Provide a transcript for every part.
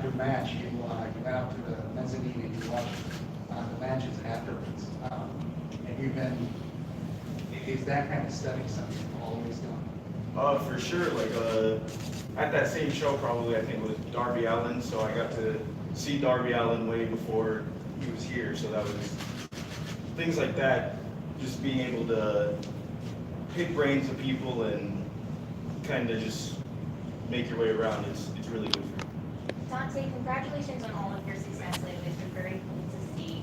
after match, you went out to the mezzanine and you watched the matches afterwards. And you've been, is that kind of study something you've always done? For sure. Like at that same show, probably I think it was Darby Allin. So I got to see Darby Allin way before he was here. So that was things like that. Just being able to pick brains of people and kind of just make your way around. It's really good for you. Dante, congratulations on all of your success lately. It's been very cool to see.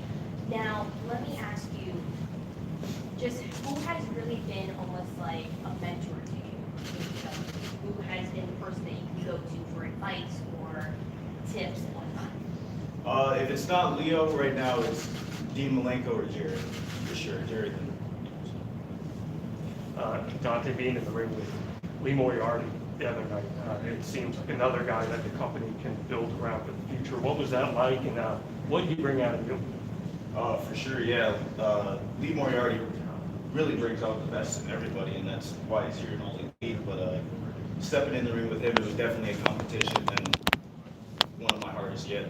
Now, let me ask you, just who has really been almost like a mentor to you? Who has been the person that you can go to for advice or tips and whatnot? If it's not Leo right now, it's Dean Malenko or Jared, for sure. Jared. Dante being in the ring with Lee Moriarty the other night, it seems like another guy that the company can build around for the future. What was that like, and what did you bring out of you? For sure, yeah. Lee Moriarty really brings out the best in everybody, and that's why he's here in all elite. But stepping in the ring with him, it was definitely a competition and one of my hardest yet.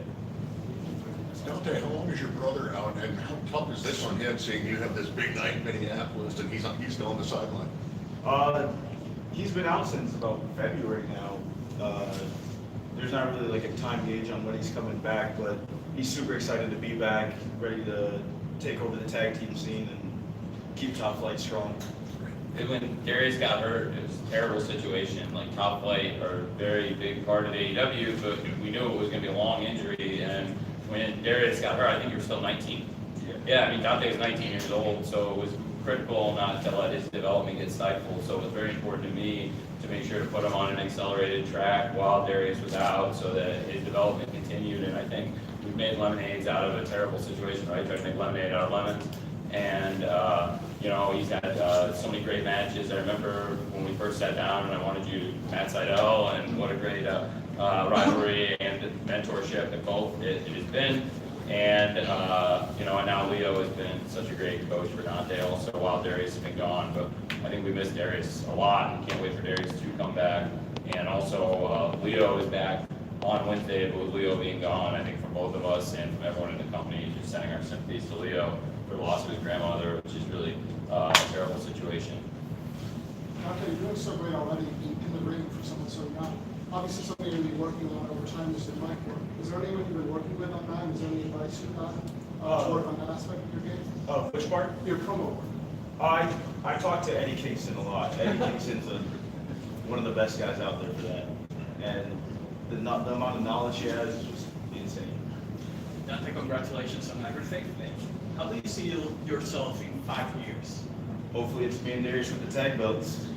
Dante, how long is your brother out, and how tough is this on him, seeing you have this big night in Minneapolis, and he's still on the sideline? He's been out since about February now. There's not really like a time gauge on when he's coming back, but he's super excited to be back, ready to take over the tag team scene and keep Top Flight strong. When Darius got hurt, it was a terrible situation. Like Top Flight are a very big part of AEW, but we knew it was going to be a long injury. And when Darius got hurt, I think he was still 19. Yeah, I mean Dante was 19 years old, so it was critical not to let his development get stifled. So it was very important to me to make sure to put him on an accelerated track while Darius was out, so that his development continued. And I think we've made lemonades out of a terrible situation, right? Tried to make lemonade out of lemons. And you know, he's had so many great matches. I remember when we first sat down and I wanted you Matt Seidel, and what a great rivalry and mentorship that both it has been. And you know, and now Leo has been such a great coach for Dante also while Darius has been gone. But I think we miss Darius a lot and can't wait for Darius to come back. And also Leo is back on Wednesday, but with Leo being gone, I think from both of us and from everyone in the company, just sending our sympathies to Leo for the loss of his grandmother, which is really a terrible situation. Dante, you're doing so great already in the ring for someone so young. Obviously, something you're going to be working on over time is the mic work. Is there anyone you've been working with on that? Is there any advice you've got to work on that aspect of your game? Which part? Your promo work. I talked to Eddie Kingston a lot. Eddie Kingston's one of the best guys out there for that. And the amount of knowledge he has is just insane. Dante, congratulations on everything. How do you see yourself in 5 years? Hopefully it's me and Darius with the tag belts.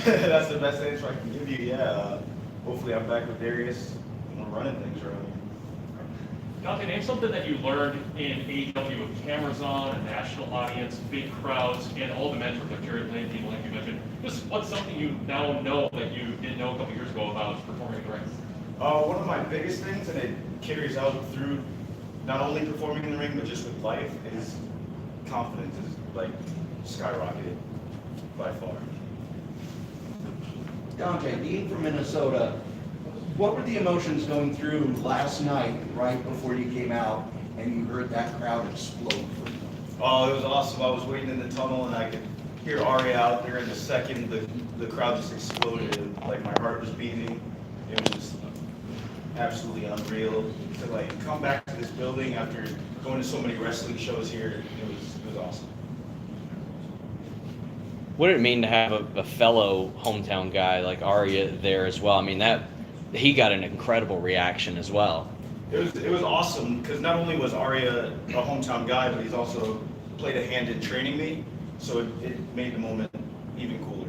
That's the best answer I can give you, yeah. Hopefully I'm back with Darius and we're running things around here. Dante, name something that you learned in AEW with cameras on, a national audience, big crowds, and all the mentors like Jared Lane, people like you mentioned. Just what's something you now know that you didn't know a couple years ago about performing in the ring? One of my biggest things, and it carries out through not only performing in the ring, but just with life, is confidence is like skyrocketed by far. Dante, being from Minnesota, what were the emotions going through last night, right before you came out, and you heard that crowd explode? Oh, it was awesome. I was waiting in the tunnel, and I could hear Aria out there in a second. The crowd just exploded, and like my heart was beating. It was just absolutely unreal to like come back to this building after going to so many wrestling shows here. It was awesome. What did it mean to have a fellow hometown guy like Aria there as well? I mean, that he got an incredible reaction as well. It was awesome because not only was Aria a hometown guy, but he's also played a hand in training me, so it made the moment even cooler.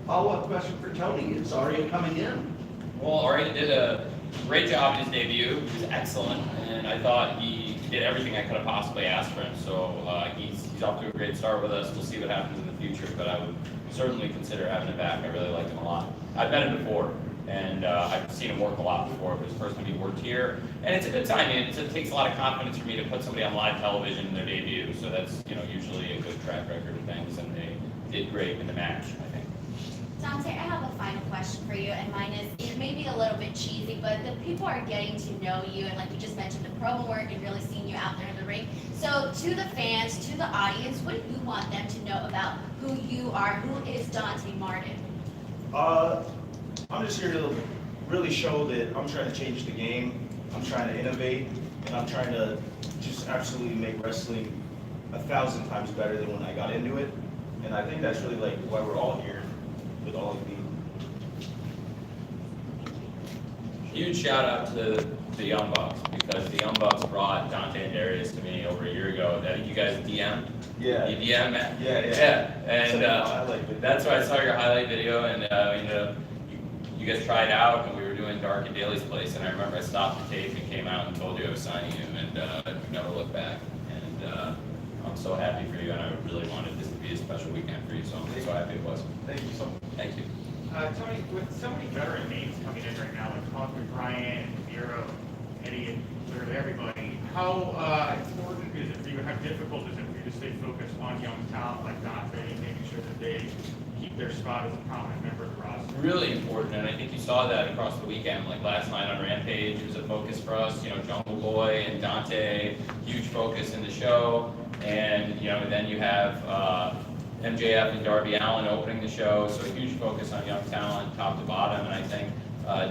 Follow-up question for Tony. Is Aria coming in? Well, Aria did a great job in his debut. He was excellent, and I thought he did everything I could have possibly asked for him. So he's off to a great start with us. We'll see what happens in the future, but I would certainly consider having him back. I really liked him a lot. I've met him before, and I've seen him work a lot before, but it's the first time he worked here. And it's a good time. It takes a lot of confidence for me to put somebody on live television in their debut, so that's usually a good track record of things, and they did great in the match, I think. Dante, I have a final question for you, and mine is, it may be maybe a little bit cheesy, but the people are getting to know you, and like you just mentioned, the promo work and really seeing you out there in the ring. So to the fans, to the audience, what do you want them to know about who you are? Who is Dante Martin? I'm just here to really show that I'm trying to change the game. I'm trying to innovate, and I'm trying to just absolutely make wrestling 1,000 times better than when I got into it. And I think that's really like why we're all here with all of you. Huge shout out to the Young Bucks, because the Young Bucks brought Dante and Darius to me over a year ago. I think you guys DM'd. Yeah. You DM'd, man? Yeah. And that's why I saw your highlight video, and you guys tried out, and we were doing Dark and Daly's place, and I remember I stopped the tape and came out and told you I was signing you, and you never looked back. And I'm so happy for you, and I really wanted this to be a special weekend for you, so I'm so happy it was. Thank you so much. Thank you. Tony, with so many veteran names coming in right now, like Hawk Bryant, Guevara, Eddie, and literally everybody, how important is it for you, how difficult is it for you to stay focused on young talent like Dante and making sure that they keep their spot as a prominent member of the roster? Really important, and I think you saw that across the weekend. Like last night on Rampage, it was a focus for us. Jungle Boy and Dante, huge focus in the show, and then you have MJF and Darby Allin opening the show, so a huge focus on young talent, top to bottom, and I think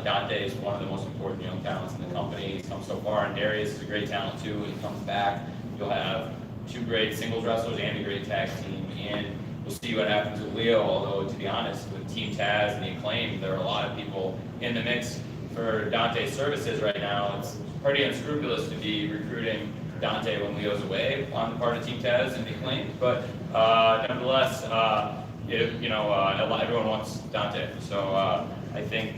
Dante is one of the most important young talents in the company. He's come so far, and Darius is a great talent too. When he comes back, you'll have two great singles wrestlers and a great tag team, and we'll see what happens with Leo, although to be honest, with Team Taz and the Acclaim, there are a lot of people in the mix for Dante's services right now. It's pretty unscrupulous to be recruiting Dante when Leo's away on the part of Team Taz and the Acclaim, but nonetheless, everyone wants Dante, so I think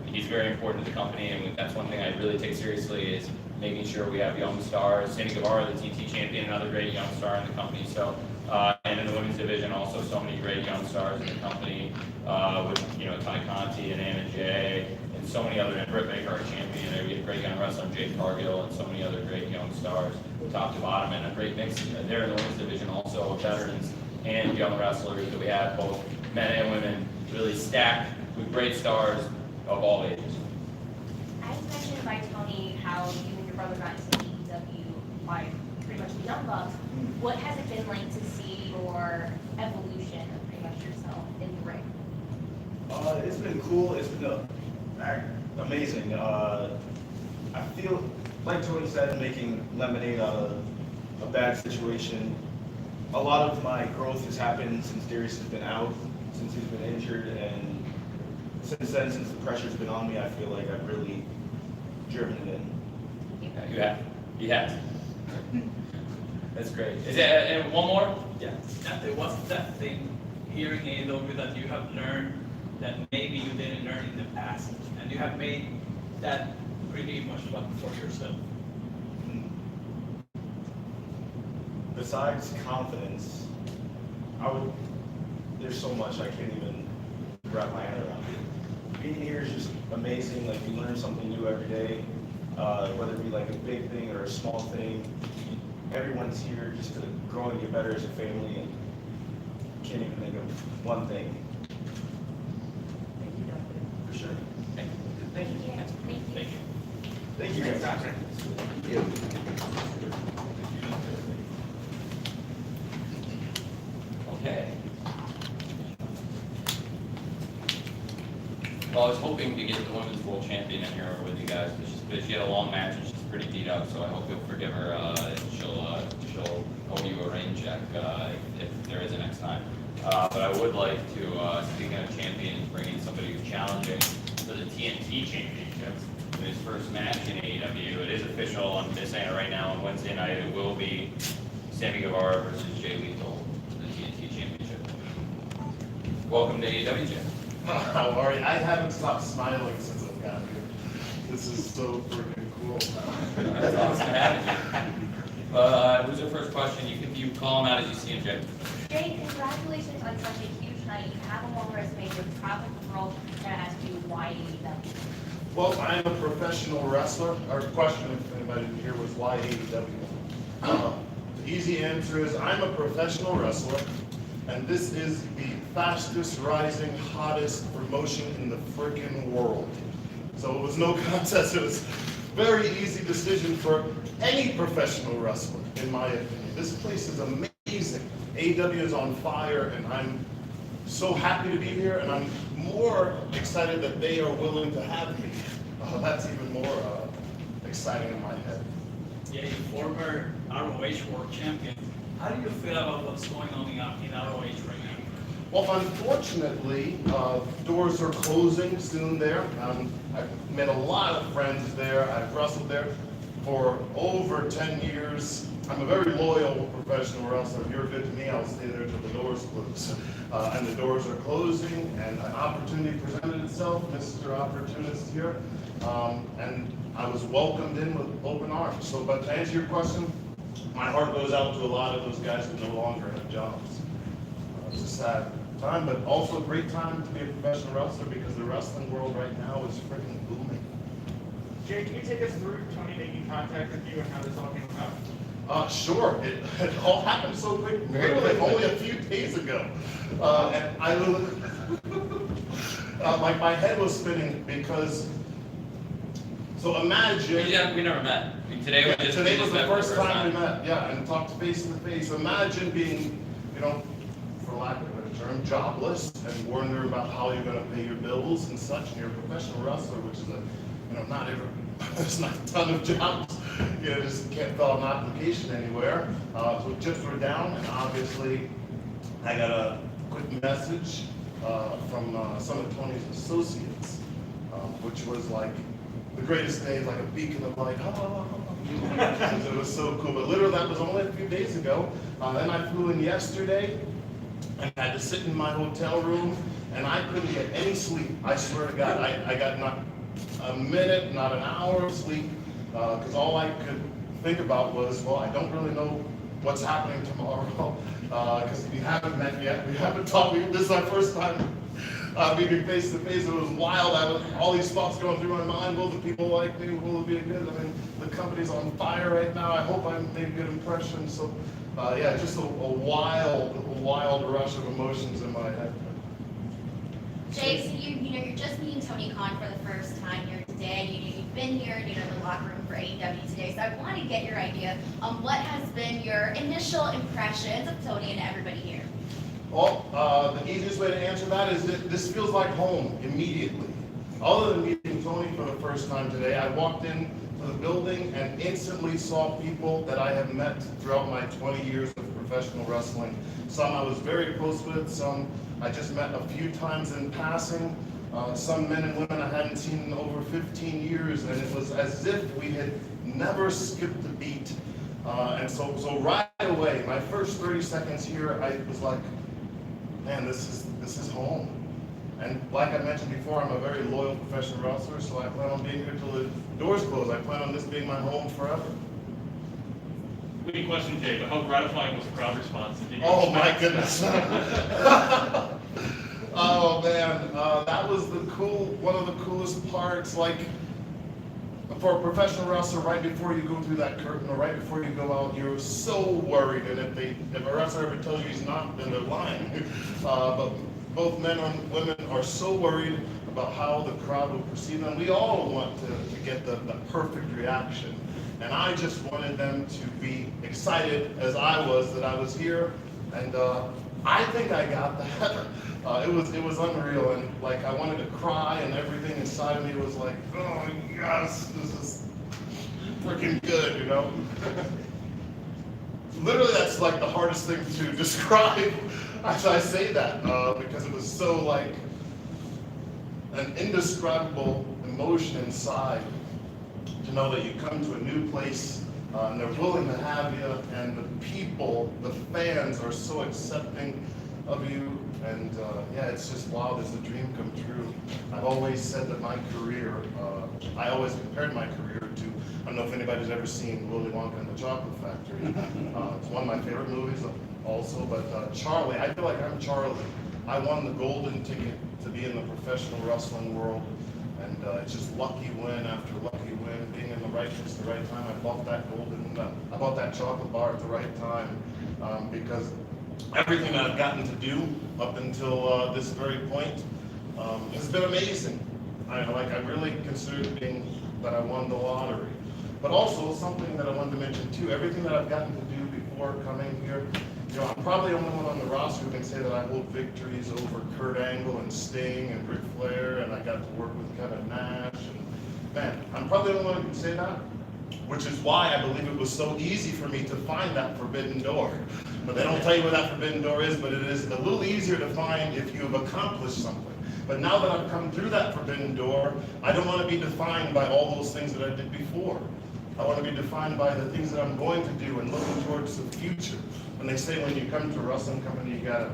he's very important to the company, and that's one thing I really take seriously is making sure we have young stars. Sammy Gavara, the TT champion, another great young star in the company. So, and in the women's division, also so many great young stars in the company with Ty Conti and Anna Jay, and so many other. And Britt Baker, our champion. We have great young wrestler Jake Cargill, and so many other great young stars, top to bottom, and a great mix there in the women's division. Also of veterans and young wrestlers that we have, both men and women, really stacked with great stars of all ages. As mentioned by Tony, how you and your brother got into AEW by pretty much the Young Bucks, what has it been like to see your evolution of pretty much yourself in the ring? It's been cool. It's been amazing. I feel, like Tony said, making lemonade out of a bad situation. A lot of my growth has happened since Darius has been out, since he's been injured, and since then, since the pressure's been on me, I feel like I've really driven it in. Yeah, you have. He has. That's great. Is there and one more? Yeah. What's that thing here in AEW that you have learned that maybe you didn't learn in the past, and you have made that pretty much fun for yourself? Besides confidence, there's so much I can't even wrap my head around it. Being here is just amazing. Like, you learn something new every day, whether it be like a big thing or a small thing. Everyone's here just to grow and get better as a family, and can't even think of one thing. Thank you, Dante. For sure. Thank you. Thank you. Yeah, thank you. Thank you guys. Okay. Well, I was hoping to get the women's world champion in here with you guys, but she had a long match and she's pretty beat up, so I hope you'll forgive her. She'll owe you a rain check if there is a next time. But I would like to, speaking of champions, bring in somebody who's challenging for the TNT championship in his first match in AEW. It is official. I'm just saying it right now. On Wednesday night, it will be Sammy Gavara versus Jay Lethal for the TNT championship. Welcome to AEW, Jay. How are you? I haven't stopped smiling since I've got here. This is so freaking cool. That's awesome having you. Who's your first question? You call him out as you see him, Jay. Jay, congratulations on such a huge night. You have a long resume. You're traveling the world. I'm going to ask you why AEW. Well, I'm a professional wrestler. Our question, if anybody didn't hear, was why AEW? The easy answer is I'm a professional wrestler, and this is the fastest rising, hottest promotion in the freaking world. So it was no contest. It was very easy decision for any professional wrestler, in my opinion. This place is amazing. AEW is on fire, and I'm so happy to be here, and I'm more excited that they are willing to have me. That's even more exciting in my head. Yeah, you former ROH World Champion. How do you feel about what's going on in ROH right now? Well, unfortunately, doors are closing soon there. I've met a lot of friends there. I've wrestled there for over 10 years. I'm a very loyal professional wrestler. If you're good to me, I'll stay there till the doors close. And the doors are closing, and an opportunity presented itself, Mr. Opportunist here, and I was welcomed in with open arms. So, but to answer your question, my heart goes out to a lot of those guys who no longer have jobs. It's a sad time, but also a great time to be a professional wrestler because the wrestling world right now is freaking booming. Jay, can you take us through Tony making contact with you and how this all came about? Sure. It all happened so quick, literally only a few days ago. And I my head was spinning because, so imagine. We never met. Today was the first time we met, yeah, and talked face to face. Imagine being, for lack of a better term, jobless and wondering about how you're going to pay your bills and such. And you're a professional wrestler, which is not every, there's not a ton of jobs. Just can't fill out an application anywhere. So chips were down, and obviously I got a quick message from some of Tony's associates, which was like the greatest day, like a beacon of light. It was so cool. But literally, that was only a few days ago. Then I flew in yesterday and had to sit in my hotel room, and I couldn't get any sleep. I swear to God, I got not a minute, not an hour of sleep, because all I could think about was, well, I don't really know what's happening tomorrow, because we haven't met yet. We haven't talked. This is our first time meeting face to face. It was wild. All these thoughts going through my mind. Will the people like me? Will it be good? The company's on fire right now. I hope I made a good impression. So, yeah, just a wild rush of emotions in my head. Jay, so you're just meeting Tony Khan for the first time here today. You've been here in the locker room for AEW today. So I want to get your idea on what has been your initial impressions of Tony and everybody here. Well, the easiest way to answer that is that this feels like home immediately. Other than meeting Tony for the first time today, I walked into the building and instantly saw people that I have met throughout my 20 years of professional wrestling. Some I was very close with, some I just met a few times in passing. Some men and women I hadn't seen in over 15 years, and it was as if we had never skipped a beat. And so right away, my first 30 seconds here, I was like, man, this is home. And like I mentioned before, I'm a very loyal professional wrestler, so I plan on being here till the doors close. I plan on this being my home forever. Witty question, Jay, but how gratifying was the crowd response? Oh my goodness. Oh man, that was one of the coolest parts. Like, for a professional wrestler, right before you go through that curtain or right before you go out, you're so worried. And if a wrestler ever tells you he's not, then they're lying. But both men and women are so worried about how the crowd will perceive them. We all want to get the perfect reaction. And I just wanted them to be excited as I was that I was here. And I think I got that. It was unreal, and like I wanted to cry, and everything inside of me was like, oh yes, this is freaking good, Literally, that's like the hardest thing to describe as I say that, because it was so like an indescribable emotion inside to know that you come to a new place and they're willing to have you, and the people, the fans are so accepting of you, and yeah, it's just wow, it's a dream come true. I've always said that my career, I always compared my career to, I don't know if anybody's ever seen Willy Wonka and the Chocolate Factory. It's one of my favorite movies also, but Charlie, I feel like I'm Charlie. I won the golden ticket to be in the professional wrestling world, and it's just lucky win after lucky win, being in the right place at the right time. I bought that chocolate bar at the right time, because everything that I've gotten to do up until this very point has been amazing. I really considered being that I won the lottery. But also something that I wanted to mention too, everything that I've gotten to do before coming here, you know, I'm probably the only one on the roster who can say that I hold victories over Kurt Angle and Sting and Ric Flair, and I got to work with Kevin Nash. And man, I'm probably the only one who can say that, which is why I believe it was so easy for me to find that forbidden door. But they don't tell you where that forbidden door is, but it is a little easier to find if you have accomplished something. But now that I've come through that forbidden door, I don't want to be defined by all those things that I did before. I want to be defined by the things that I'm going to do and looking towards the future. And they say when you come to a wrestling company, you gotta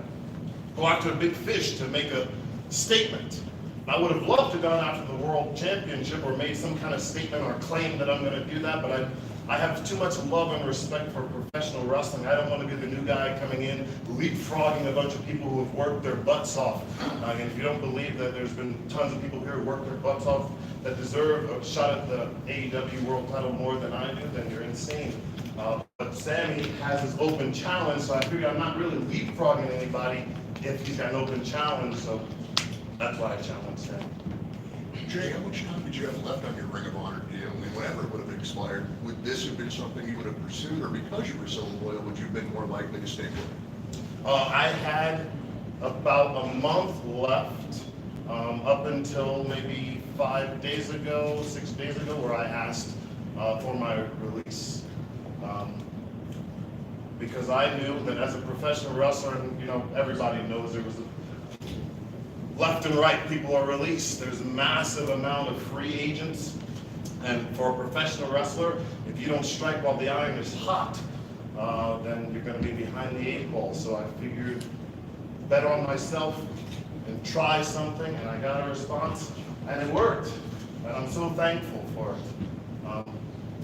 go after a big fish to make a statement. I would have loved to have gone after the world championship or made some kind of statement or claim that I'm going to do that, but I have too much love and respect for professional wrestling. I don't want to be the new guy coming in, leapfrogging a bunch of people who have worked their butts off. And if you don't believe that there's been tons of people here who worked their butts off that deserve a shot at the AEW world title more than I do, then you're insane. But Sammy has his open challenge, so I figure I'm not really leapfrogging anybody if he's got an open challenge, so that's why I challenged Sammy. Jay, how much time did you have left on your Ring of Honor deal? I mean, whenever it would have expired, would this have been something you would have pursued, or because you were so loyal, would you have been more likely to stay with it? I had about a month left, up until maybe 6 days ago, where I asked for my release. Because I knew that as a professional wrestler, and you know, everybody knows there was left and right people are released. There's a massive amount of free agents. And for a professional wrestler, if you don't strike while the iron is hot, then you're going to be behind the 8 ball. So I figured bet on myself and try something, and I got a response, and it worked. And I'm so thankful for it.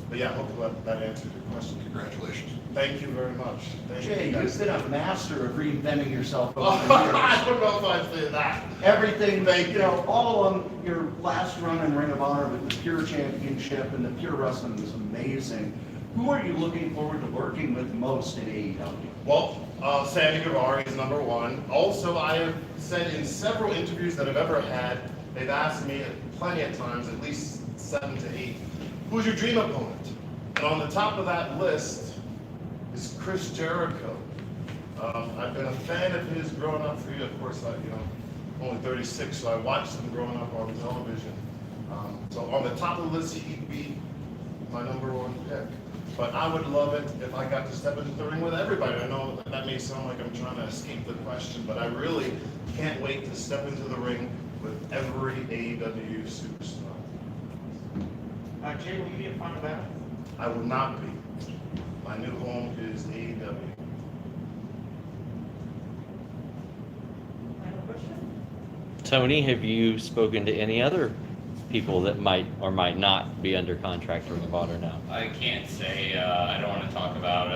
But yeah, hopefully that answered your question. Congratulations. Thank you very much. Thank Jay, you you've been a master of reinventing yourself over Oh, the years. I don't know if I'd say that. Everything, Thank you know, all on your last run in Ring of Honor with the Pure Championship and the Pure Wrestling was amazing. Who are you looking forward to working with most in AEW? Well, Sammy Gavara is number one. Also, I have said in several interviews that I've ever had, they've asked me plenty of times, at least 7 to 8, who's your dream opponent? And on the top of that list is Chris Jericho. I've been a fan of his growing up for you. Of course, only 36, so I watched him growing up on television. So on the top of the list, he'd be my number one pick. But I would love it if I got to step into the ring with everybody. I know that may sound like I'm trying to escape the question, but I really can't wait to step into the ring with every AEW superstar. Jay, will you be a fan of that? I will not be. My new home is AEW. Final question? Tony, have you spoken to any other people that might or might not be under contract for Ring of Honor now? I can't say, I don't want to talk about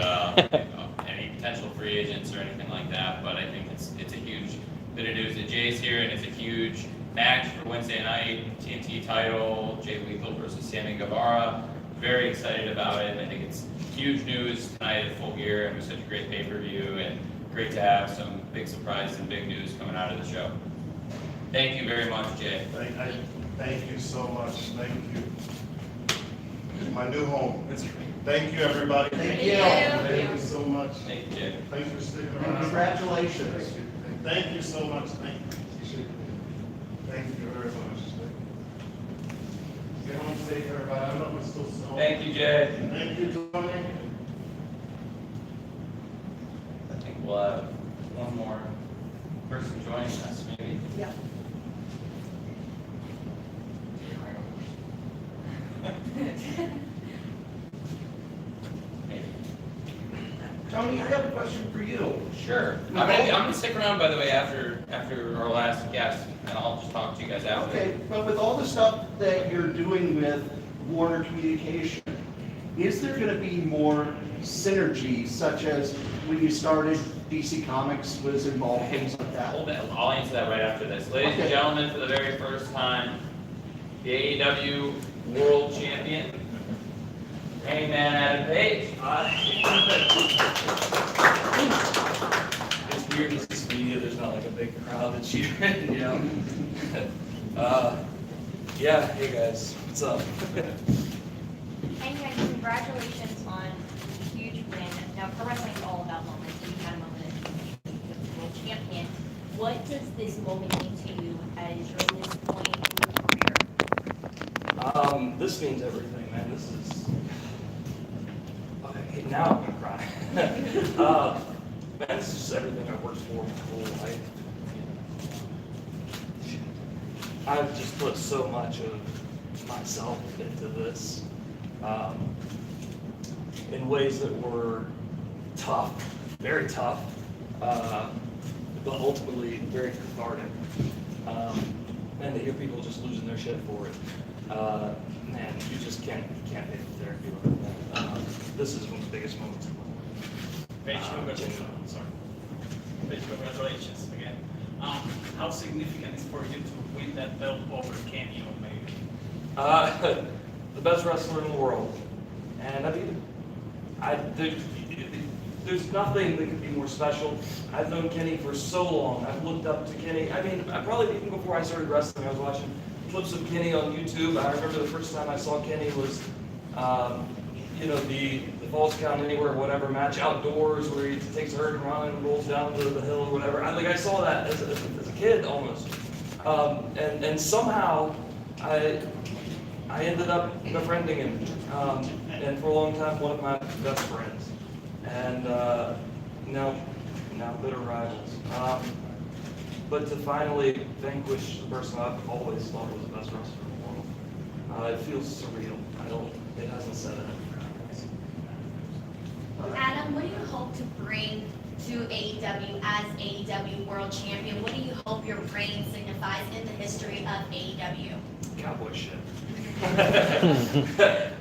any potential free agents or anything like that, but I think it's a huge bit of news that Jay's here, and it's a huge match for Wednesday night, TNT title, Jay Lethal versus Sammy Gavara. Very excited about it. I think it's huge news tonight at Full Gear, and it was such a great pay-per-view, and great to have some big surprises and big news coming out of the show. Thank you very much, Jay. Thank you so much. Thank you. My new home. Thank you, everybody. Thank you. Thank you so much. Thank you, Jay. Thanks for sticking And around. congratulations. Thank you so much. Thank you. Thank you very much. Get home safe, everybody. I don't know if it's still snowing. Thank you, Jay. Thank you, Tony. I think we'll have one more person joining us, maybe. Yeah. Maybe. Tony, I have a question for you. Sure. I'm gonna stick around, by the way, after our last guest, and I'll just talk to you guys after. Okay, but with all the stuff that you're doing with Warner Communication, is there going to be more synergy, such as when you started, DC Comics was involved, things like that? Hold that. I'll answer that right after this. Ladies and Okay. gentlemen, for the very first time, the AEW World Champion, Hangman Adam Page. It's weird to see media, there's not like a big crowd that's cheering, you know? Yeah, hey guys, what's up? And guys, congratulations on the huge win. Now, pro wrestling is all about moments. You had a moment as the world champion. What does this moment mean to you as you're in this point in your career? This means everything, man. This is. Okay, now I'm gonna cry. Man, this is just everything I've worked for my whole life. I've just put so much of myself into this, in ways that were tough, very tough, but ultimately very cathartic. And to hear people just losing their shit for it, man, you just can't pay for therapy like that. This is one of the biggest moments of my life. Paige, congratulations. Sorry. Paige, congratulations again. How significant is for you to win that belt over Kenny or maybe? The best wrestler in the world, and I mean, there's nothing that could be more special. I've known Kenny for so long. I've looked up to Kenny. I mean, I probably even before I started wrestling, I was watching clips of Kenny on YouTube. I remember the first time I saw Kenny was, the Falls Count Anywhere, whatever match outdoors where he takes a hurricane run and rolls down to the hill or whatever. I saw that as a kid almost, and somehow I ended up befriending him, and for a long time one of my best friends, and now bitter rivals. But to finally vanquish the person I've always thought was the best wrestler in the world, it feels surreal. It hasn't set in. Adam, what do you hope to bring to AEW as AEW World Champion? What do you hope your reign signifies in the history of AEW? Cowboy shit.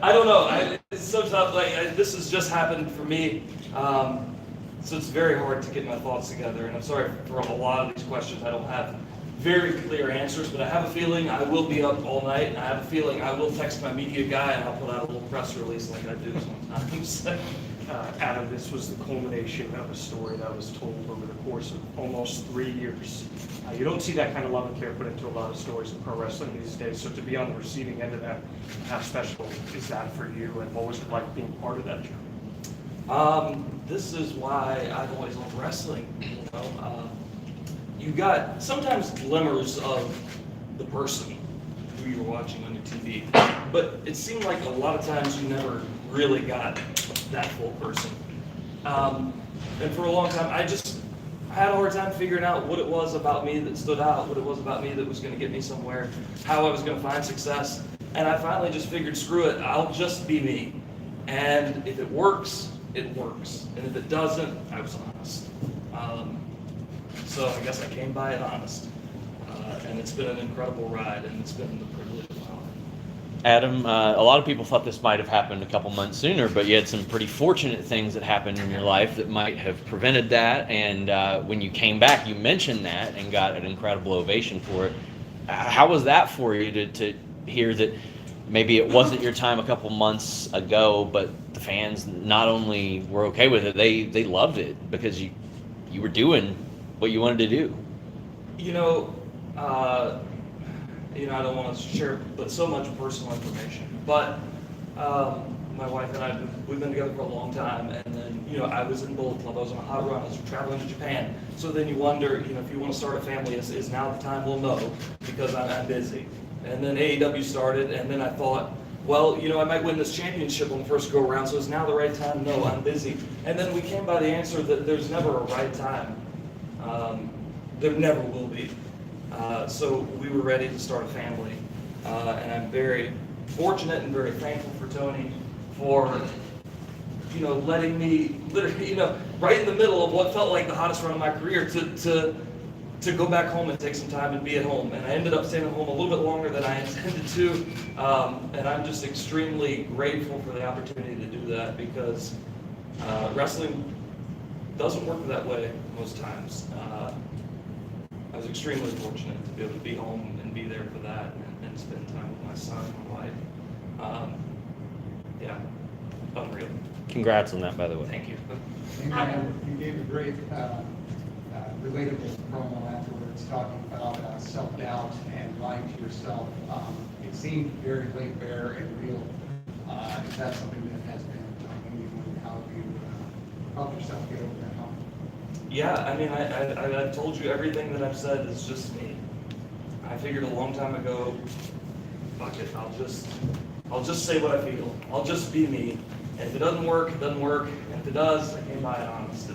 I don't know. It's so tough. This has just happened for me, so it's very hard to get my thoughts together. And I'm sorry for a lot of these questions. I don't have very clear answers, but I have a feeling I will be up all night. And I have a feeling I will text my media guy and I'll put out a little press release like I do sometimes. Adam, this was the culmination of a story that was told over the course of almost 3 years. You don't see that kind of love and care put into a lot of stories in pro wrestling these days, so to be on the receiving end of that, how special is that for you, and what was it like being part of that journey? This is why I've always loved wrestling. You got sometimes glimmers of the person who you're watching on your TV, but it seemed like a lot of times you never really got that full person. And for a long time, I had a hard time figuring out what it was about me that stood out, what it was about me that was going to get me somewhere, how I was going to find success. And I finally just figured, screw it, I'll just be me. And if it works, it works. And if it doesn't, I was honest. So I guess I came by it honest. And it's been an incredible ride, and it's been the privilege of my life. Adam, a lot of people thought this might have happened a couple months sooner, but you had some pretty fortunate things that happened in your life that might have prevented that. And when you came back, you mentioned that and got an incredible ovation for it. How was that for you to hear that maybe it wasn't your time a couple months ago, but the fans not only were okay with it, they loved it because you were doing what you wanted to do? I don't want to share, but so much personal information. But my wife and I, we've been together for a long time, and then, I was in Bullet Club, I was on a hot run, I was traveling to Japan. So then you wonder, if you want to start a family, is now the time? Well, no, because I'm busy. And then AEW started, and then I thought, well, I might win this championship on the first go around, so is now the right time? No, I'm busy. And then we came by the answer that there's never a right time. There never will be. So we were ready to start a family. And I'm very fortunate and very thankful for Tony for, letting me literally, right in the middle of what felt like the hottest run of my career to go back home and take some time and be at home. And I ended up staying at home a little bit longer than I intended to. And I'm just extremely grateful for the opportunity to do that because wrestling doesn't work that way most times. I was extremely fortunate to be able to be home and be there for that and spend time with my son and my wife. Unreal. Congrats on that, by the way. Thank you. You gave a great relatable promo afterwards talking about self-doubt and lying to yourself. it seemed very laid bare and real. Is that something that has been, how have you helped yourself get over that hump? Yeah, I mean, I told you everything that I've said is just me. I figured a long time ago, fuck it, I'll just say what I feel. I'll just be me. And if it doesn't work, it doesn't work. And if it does, I came by it honest.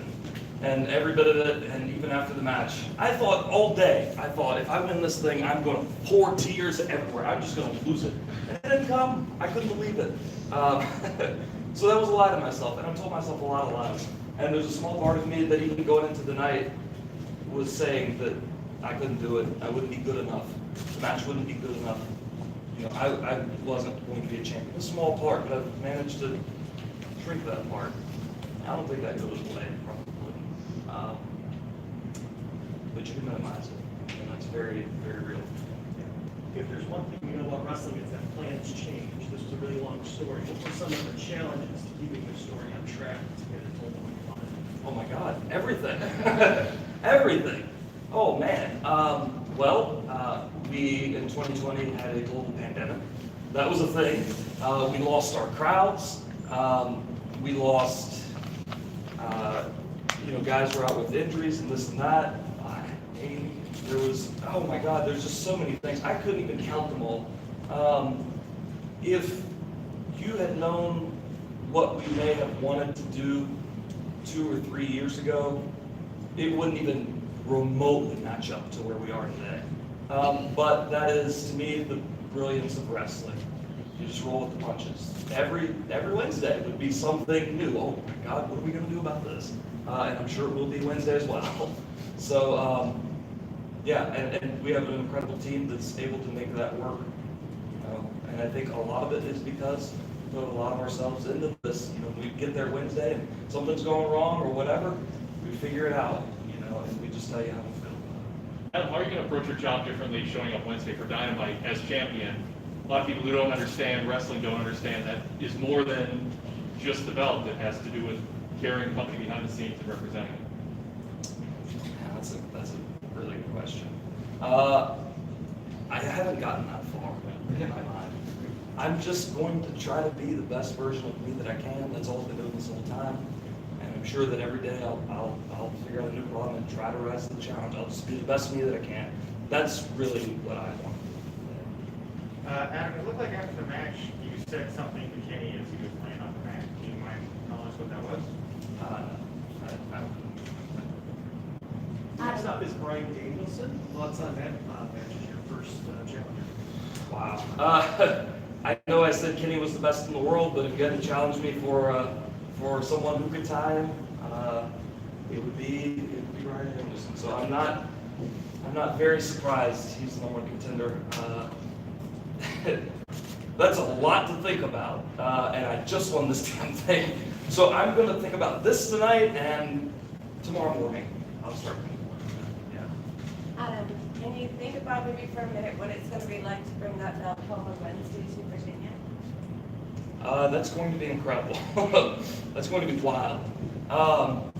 And every bit of it, and even after the match, I thought all day, if I win this thing, I'm going to pour tears everywhere. I'm just going to lose it. And it didn't come. I couldn't believe it. So that was a lie to myself, and I told myself a lot of lies. And there's a small part of me that even going into the night was saying that I couldn't do it. I wouldn't be good enough. The match wouldn't be good enough. You know, I wasn't going to be a champion. A small part, but I've managed to shrink that part. I don't think that goes away, probably. But you can minimize it, and that's very, very real. If there's one thing you know about wrestling, it's that plans change. This is a really long story. What were some of the challenges to keeping your story on track to get it told when you want it? Oh my God, everything. Everything. Oh man. We in 2020 had a global pandemic. That was a thing. We lost our crowds. We lost, guys were out with injuries and this and that. There was, oh my God, there's just so many things. I couldn't even count them all. If you had known what we may have wanted to do 2 or 3 years ago, it wouldn't even remotely match up to where we are today. But that is, to me, the brilliance of wrestling. You just roll with the punches. Every Wednesday would be something new. Oh my God, what are we going to do about this? And I'm sure it will be Wednesday as well. So, and we have an incredible team that's able to make that work. And I think a lot of it is because we put a lot of ourselves into this. We get there Wednesday and something's going wrong or whatever, we figure it out, and we just tell you how we feel. Adam, how are you going to approach your job differently showing up Wednesday for Dynamite as champion? A lot of people who don't understand wrestling don't understand that is more than just the belt. It has to do with carrying the company behind the scenes and representing it. Yeah, that's a really good question. I haven't gotten that far in my mind. I'm just going to try to be the best version of me that I can. That's all I've been doing this whole time. And I'm sure that every day I'll figure out a new problem and try to rise to the challenge. I'll just be the best me that I can. That's really what I want. Adam, it looked like after the match, you said something to Kenny as he was playing on the mat. Do you mind telling us what that was? Next up is Brian Danielson. Thoughts on that match as your first challenger? Wow. I know I said Kenny was the best in the world, but if you had to challenge me for someone who could tie him, it would be Brian Danielson. So I'm not very surprised he's the number one contender. That's a lot to think about, and I just won this damn thing. So I'm going to think about this tonight and tomorrow morning. I'll start. Adam, can you think about maybe for a minute what it's going to be like to bring that belt home on Wednesday to Virginia? That's going to be incredible. That's going to be wild. I'm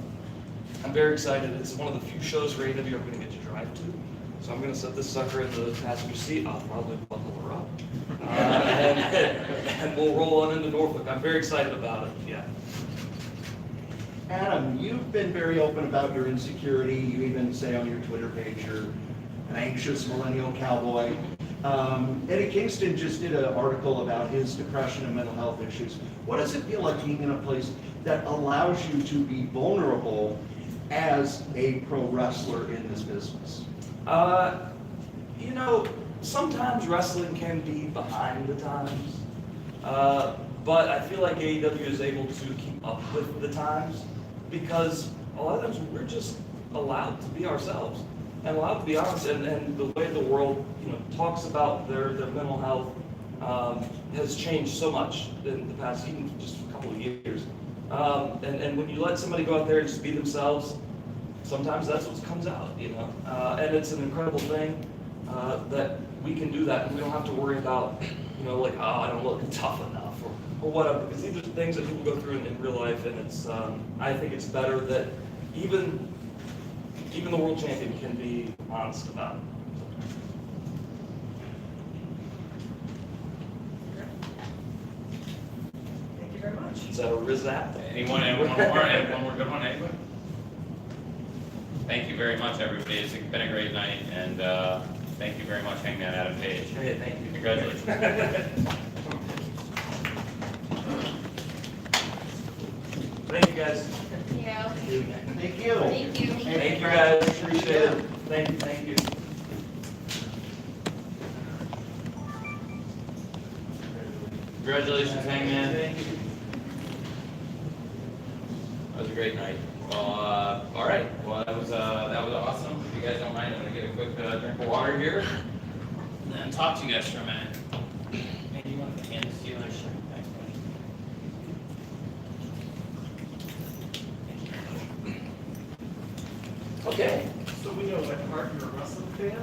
very excited. It's one of the few shows for AEW I'm going to get to drive to. So I'm going to set this sucker in the passenger seat. I'll probably buckle her up. And we'll roll on into Norfolk. I'm very excited about it. Yeah. Adam, you've been very open about your insecurity. You even say on your Twitter page you're an anxious millennial cowboy. Eddie Kingston just did an article about his depression and mental health issues. What does it feel like being in a place that allows you to be vulnerable as a pro wrestler in this business? Sometimes wrestling can be behind the times, but I feel like AEW is able to keep up with the times because a lot of times we're just allowed to be ourselves and allowed to be honest. And the way the world, talks about their mental health has changed so much in the past, even just a couple of years. And when you let somebody go out there and just be themselves, sometimes that's what comes out, and it's an incredible thing that we can do that, and we don't have to worry about, I don't look tough enough or whatever, because these are things that people go through in real life, and it's, I think it's better that even the world champion can be honest about it. Is that a Rizap? Anyone, and one more good one, anybody? Thank you very much, everybody. It's been a great night, and thank you very much, Hangman Adam Page. Hey, thank you. Congratulations. Thank you, guys. You know? Thank you. Thank you. Thank you, guys. Appreciate it. Thank you. Congratulations, Hangman. Thank you. That was a great night. All right. Well, that was awesome. If you guys don't mind, I'm gonna get a quick drink of water here, and then talk to you guys for a minute. Hey, you want to hand this to you? Thanks, buddy. Okay, so we know at heart you're a wrestling fan.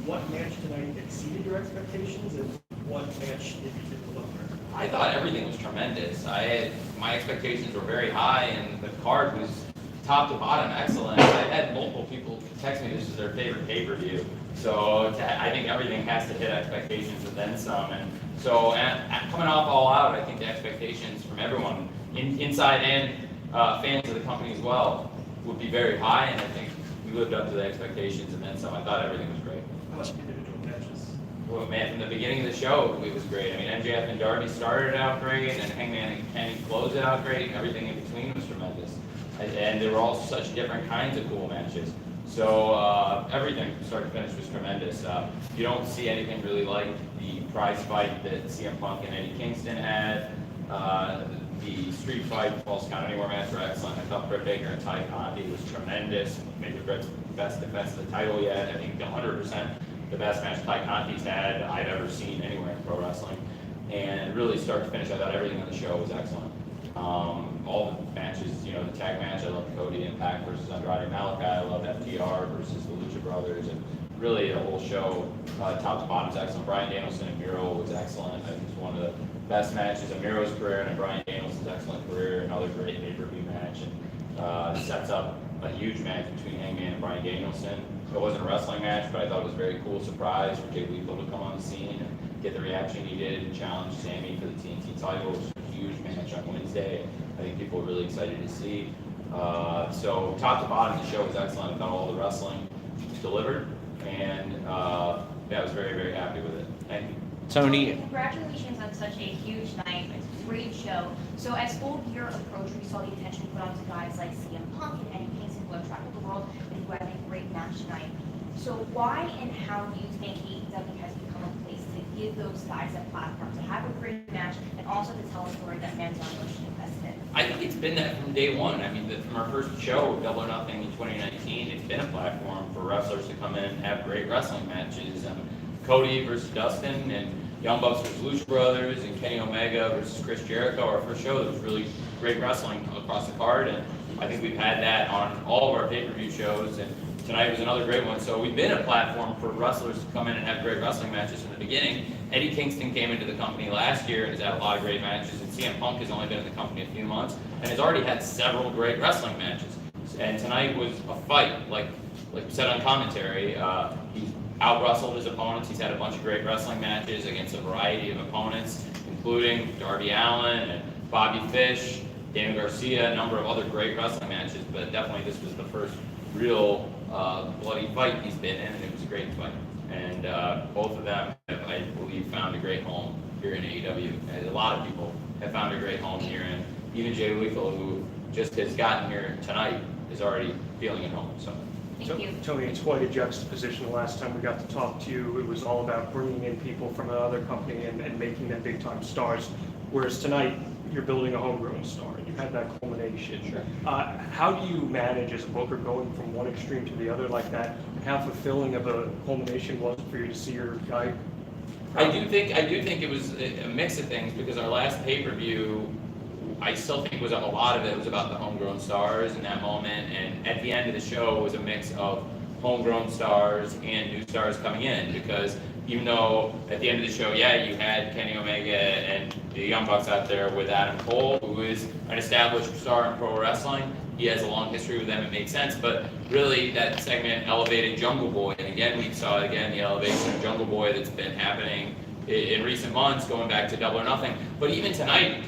What match tonight exceeded your expectations, and what match did you tip the lower? I thought everything was tremendous. My expectations were very high, and the card was top to bottom excellent. I had multiple people text me this is their favorite pay-per-view. So I think everything has to hit expectations and then some. And so coming off All Out, I think the expectations from everyone, inside and fans of the company as well, would be very high. And I think we lived up to the expectations and then some. I thought everything was great. How much individual matches? Well, man, from the beginning of the show, it was great. I mean, MJF and Darby started out great, and Hangman and Kenny closed it out great. Everything in between was tremendous. And they were all such different kinds of cool matches. So everything from start to finish was tremendous. You don't see anything really like the prize fight that CM Punk and Eddie Kingston had. The street fight, false count anywhere match were excellent. I thought Britt Baker and Ty Conti was tremendous. Maybe Britt's best defense of the title yet. I think 100% the best match Ty Conti's had I've ever seen anywhere in pro wrestling. And really start to finish, I thought everything on the show was excellent. All the matches, the tag match, I loved Cody Impact versus Andrade Malachi. I loved FTR versus the Lucha Brothers, and really the whole show, top to bottom, is excellent. Brian Danielson and Miro was excellent. I think it's one of the best matches of Miro's career and Brian Danielson's excellent career. Another great pay-per-view match, and sets up a huge match between Hangman and Brian Danielson. It wasn't a wrestling match, but I thought it was a very cool surprise for Jay Lethal to come on the scene and get the reaction he did and challenge Sammy for the TNT title, which was a huge match on Wednesday. I think people were really excited to see. So top to bottom, the show was excellent. I thought all the wrestling delivered, and I was very, very happy with it. Thank you. Tony. Congratulations on such a huge night. It's a great show. So as full year approached, we saw the attention put onto guys like CM Punk and Eddie Kingston who have traveled the world and who had a great match tonight. So why and how do you think AEW has become a place to give those guys a platform to have a great match and also to tell a story that fans are emotionally invested in? I think it's been that from day one. I mean, from our first show, Double or Nothing in 2019, it's been a platform for wrestlers to come in and have great wrestling matches. Cody versus Dustin, and Young Bucks versus Lucha Brothers, and Kenny Omega versus Chris Jericho. Our first show, there was really great wrestling across the card, and I think we've had that on all of our pay-per-view shows, and tonight was another great one. So we've been a platform for wrestlers to come in and have great wrestling matches from the beginning. Eddie Kingston came into the company last year and has had a lot of great matches, and CM Punk has only been in the company a few months and has already had several great wrestling matches. And tonight was a fight, like we said on commentary. He's out-wrestled his opponents. He's had a bunch of great wrestling matches against a variety of opponents, including Darby Allin and Bobby Fish, Daniel Garcia, a number of other great wrestling matches, but definitely this was the first real bloody fight he's been in, and it was a great fight. And both of them have, I believe, found a great home here in AEW. And a lot of people have found a great home here, and even Jay Lethal, who just has gotten here tonight, is already feeling at home. So. Tony, it's quite a juxtaposition. The last time we got to talk to you, it was all about bringing in people from another company and making them big-time stars, whereas tonight, you're building a homegrown star. You had that culmination. Sure. How do you manage as a booker going from one extreme to the other like that, and how fulfilling of a culmination was it for you to see your guy? I do think it was a mix of things, because our last pay-per-view, I still think a lot of it was about the homegrown stars in that moment, and at the end of the show it was a mix of homegrown stars and new stars coming in, because even though at the end of the show, you had Kenny Omega and the Young Bucks out there with Adam Cole, who is an established star in pro wrestling. He has a long history with them, it made sense, but really that segment elevated Jungle Boy, and again we saw the elevation of Jungle Boy that's been happening in recent months, going back to Double or Nothing. But even tonight,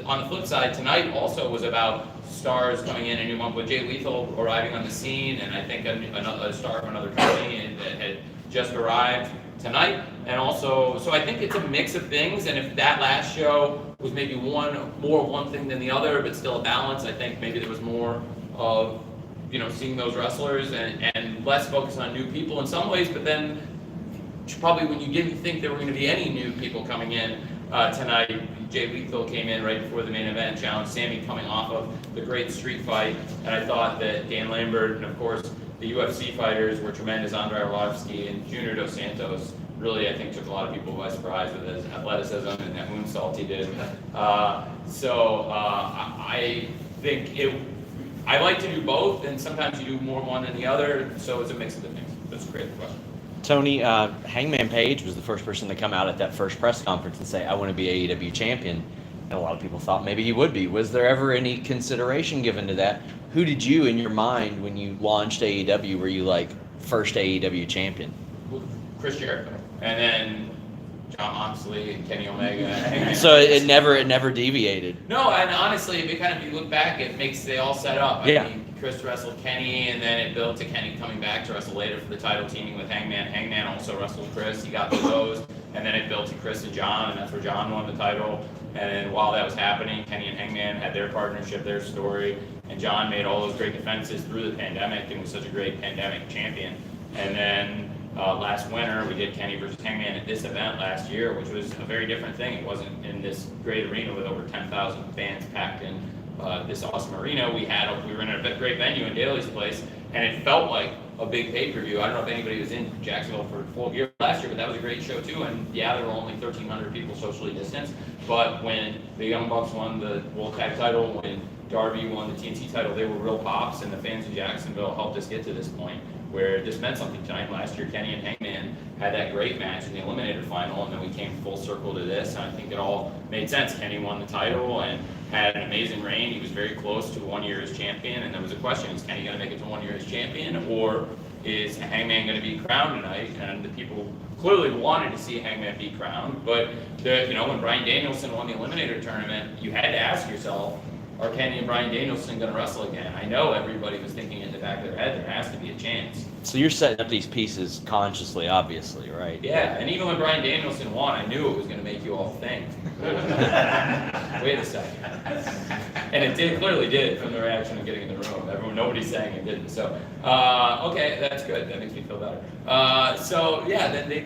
on the flip side, tonight also was about stars coming in a new month with Jay Lethal arriving on the scene, and I think a star from another company that had just arrived tonight. And also, so I think it's a mix of things, and if that last show was maybe one thing than the other, but still a balance, I think maybe there was more of, seeing those wrestlers and less focus on new people in some ways, but then probably when you didn't think there were going to be any new people coming in tonight, Jay Lethal came in right before the main event, challenged Sammy coming off of the great street fight, and I thought that Dan Lambert and of course the UFC fighters were tremendous. Andrei Arlovsky and Junior Dos Santos really, I think, took a lot of people by surprise with his athleticism and that moonsault he did. I think I like to do both, and sometimes you do more one than the other, so it's a mix of the things. That's a great question. Tony, Hangman Page was the first person to come out at that first press conference and say, I want to be AEW champion. And a lot of people thought maybe he would be. Was there ever any consideration given to that? Who did you, in your mind, when you launched AEW, were you like, first AEW champion? Chris Jericho. And then John Moxley and Kenny Omega. So it never deviated. No, and honestly, if you look back, they all set up. I mean, Chris wrestled Kenny, and then it built to Kenny coming back to wrestle later for the title, teaming with Hangman. Hangman also wrestled Chris. He got those, and then it built to Chris and John, and that's where John won the title. And then while that was happening, Kenny and Hangman had their partnership, their story, and John made all those great defenses through the pandemic and was such a great pandemic champion. And then last winter, we did Kenny versus Hangman at this event last year, which was a very different thing. It wasn't in this great arena with over 10,000 fans packed in this awesome arena. We were in a great venue in Daly's Place, and it felt like a big pay-per-view. I don't know if anybody was in Jacksonville for full gear last year, but that was a great show too. And yeah, there were only 1,300 people socially distanced. But when the Young Bucks won the World Tag title, when Darby won the TNT title, they were real pops, and the fans in Jacksonville helped us get to this point where this meant something tonight. Last year, Kenny and Hangman had that great match in the Eliminator final, and then we came full circle to this, and I think it all made sense. Kenny won the title and had an amazing reign. He was very close to 1 year as champion, and there was a question, is Kenny going to make it to 1 year as champion, or is Hangman going to be crowned tonight? And the people clearly wanted to see Hangman be crowned, but when Bryan Danielson won the Eliminator tournament, you had to ask yourself, are Kenny and Bryan Danielson going to wrestle again? I know everybody was thinking in the back of their head there has to be a chance. So you're setting up these pieces consciously, obviously, right? Yeah, and even when Bryan Danielson won, I knew it was going to make you all think. Wait a second. And it clearly did from the reaction of getting in the room. Nobody's saying it didn't. So, okay, that's good. That makes me feel better.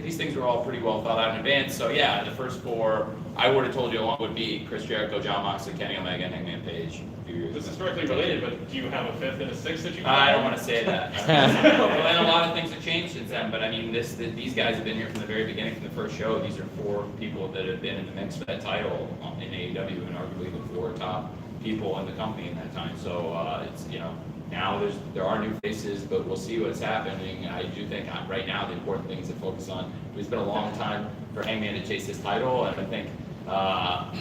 These things were all pretty well thought out in advance. So yeah, the first four, I would have told you one would be Chris Jericho, John Moxley, Kenny Omega, and Hangman Page. This is directly related, but do you have a fifth and a sixth that you? I don't want to say that. And a lot of things have changed since then. But I mean, these guys have been here from the very beginning, from the first show. These are four people that have been in the mix for that title in AEW, and arguably the four top people in the company in that time. So it's now there are new faces, but we'll see what's happening. I do think right now the important thing is to focus on. It's been a long time for Hangman to chase this title, and I think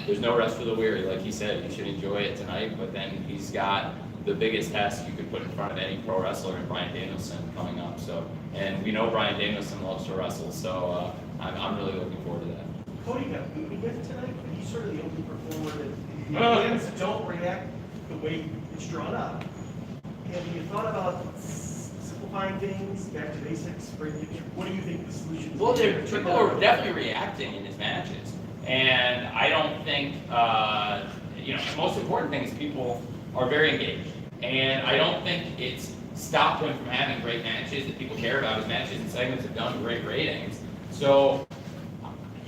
there's no rest for the weary. Like he said, you should enjoy it tonight, but then he's got the biggest test you could put in front of any pro wrestler in Bryan Danielson coming up. So, and we know Bryan Danielson loves to wrestle, so I'm really looking forward to that. Cody got booted with tonight, but he's sort of the only performer that the fans don't react the way it's drawn up. Have you thought about simplifying things, back to basics? What do you think the solution is? Well, people are definitely reacting in his matches, and I don't think the most important thing is people are very engaged, and I don't think it's stopped him from having great matches. That people care about his matches and segments have done great ratings. So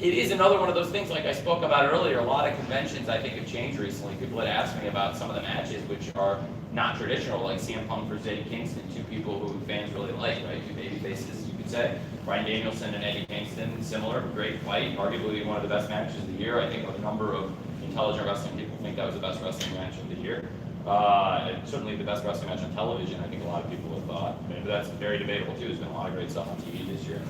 it is another one of those things, like I spoke about earlier. A lot of conventions I think have changed recently. People had asked me about some of the matches which are not traditional, like CM Punk versus Eddie Kingston, two people who fans really like, right? Two baby faces, you could say. Bryan Danielson and Eddie Kingston, similar, great fight, arguably one of the best matches of the year. I think a number of intelligent wrestling people think that was the best wrestling match of the year. Certainly the best wrestling match on television, I think a lot of people have thought. But that's very debatable too. There's been a lot of great stuff on TV this year.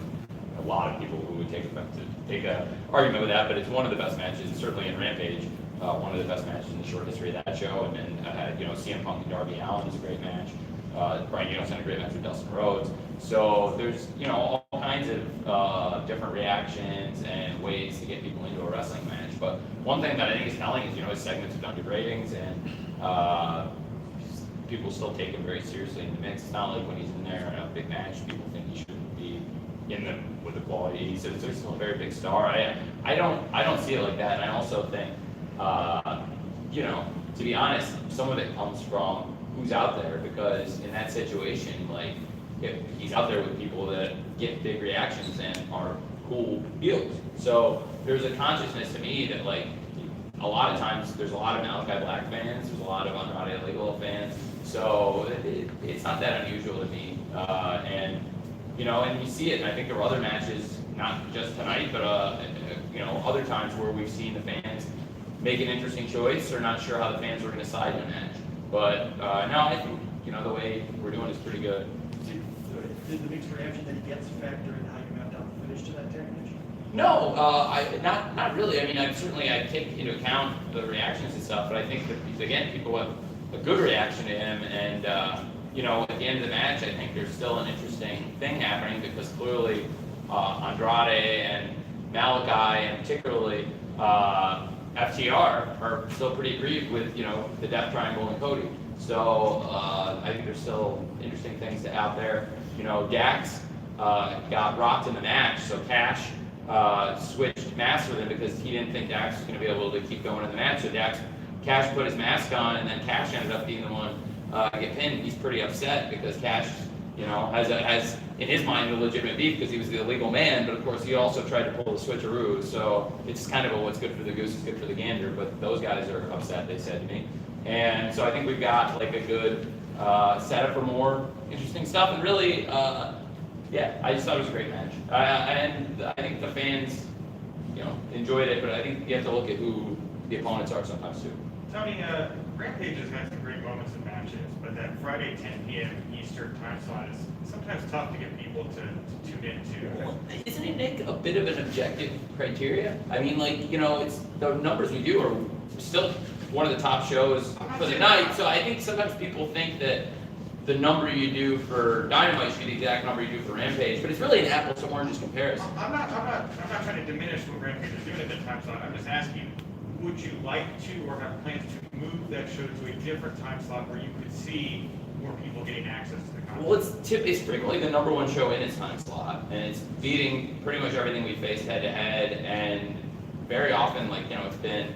A lot of people who would take an argument with that, but it's one of the best matches, certainly in Rampage, one of the best matches in the short history of that show. And then CM Punk and Darby Allin is a great match. Brian Danielson had a great match with Dustin Rhodes. So there's, all kinds of different reactions and ways to get people into a wrestling match. But one thing that I think is telling is, his segments have done good ratings, and people still take him very seriously in the mix. It's not like when he's in there in a big match, people think he shouldn't be in them with the quality. He's still a very big star. I don't see it like that. And I also think, to be honest, some of it comes from who's out there, because in that situation, like, if he's out there with people that get big reactions and are cool heels. So there's a consciousness to me that, like, a lot of times there's a lot of Malachi Black fans, there's a lot of Andrade Legal fans, so it's not that unusual to me. And you see it, and I think there were other matches, not just tonight, but other times where we've seen the fans make an interesting choice, or not sure how the fans were going to side in a match. But no, I think the way we're doing is pretty good. Did the mixed reaction that he gets factor in how you mapped out the finish to that tag match? No, not really. I mean, I take into account the reactions and stuff, but I think that, again, people have a good reaction to him, and at the end of the match, I think there's still an interesting thing happening, because clearly Andrade and Malachi, and particularly FTR, are still pretty aggrieved with the Death Triangle and Cody. So I think there's still interesting things out there. Dax got rocked in the match, so Cash switched masks with him because he didn't think Dax was going to be able to keep going in the match. So Cash put his mask on, and then Cash ended up being the one to get pinned. He's pretty upset because Cash, has in his mind a legitimate beef because he was the illegal man, but of course he also tried to pull the switcheroo. So it's kind of what's good for the goose is good for the gander. But those guys are upset, they said to me. And so I think we've got like a good setup for more interesting stuff. And really, I just thought it was a great match. And I think the fans, enjoyed it. But I think you have to look at who the opponents are sometimes too. Tony, Rampage has had some great moments in matches, but that Friday 10 p.m. Eastern time slot is sometimes tough to get people to tune into. Well, isn't it, Nick, a bit of an objective criteria? I mean, it's the numbers we do are still one of the top shows for the night. So I think sometimes people think that the number you do for Dynamite should be the exact number you do for Rampage, but it's really an apples to oranges comparison. I'm not trying to diminish what Rampage is doing at that time slot. I'm just asking, would you like to or have plans to move that show to a different time slot where you could see more people getting access to the content? Well, it's frequently the number one show in its time slot, and it's beating pretty much everything we faced head to head, and very often, it's been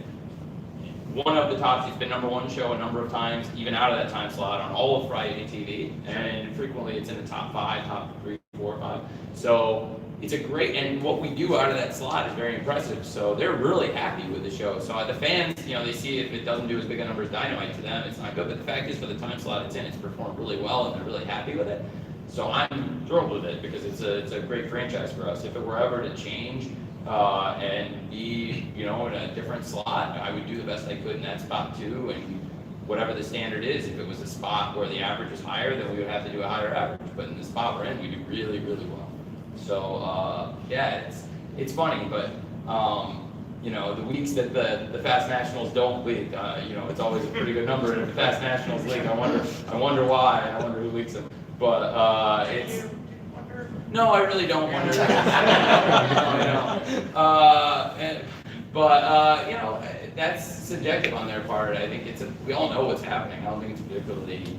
one of the tops. It's been number one show a number of times, even out of that time slot on all of Friday TV, and frequently it's in the top 5, top 3, 4, 5. So it's a great, and what we do out of that slot is very impressive. So they're really happy with the show. So the fans, they see if it doesn't do as big a number as Dynamite, to them, it's not good. But the fact is, for the time slot it's in, it's performed really well, and they're really happy with it. So I'm thrilled with it because it's a great franchise for us. If it were ever to change and be, in a different slot, I would do the best I could in that spot too. And whatever the standard is, if it was a spot where the average is higher, then we would have to do a higher average. But in the spot we're in, we do really, really well. So it's funny, but the weeks that the Fast Nationals don't leak, it's always a pretty good number. And if the Fast Nationals leak, I wonder why, and I wonder who leaks them. But no, I really don't wonder. That's subjective on their part. I think we all know what's happening. I don't think it's particularly,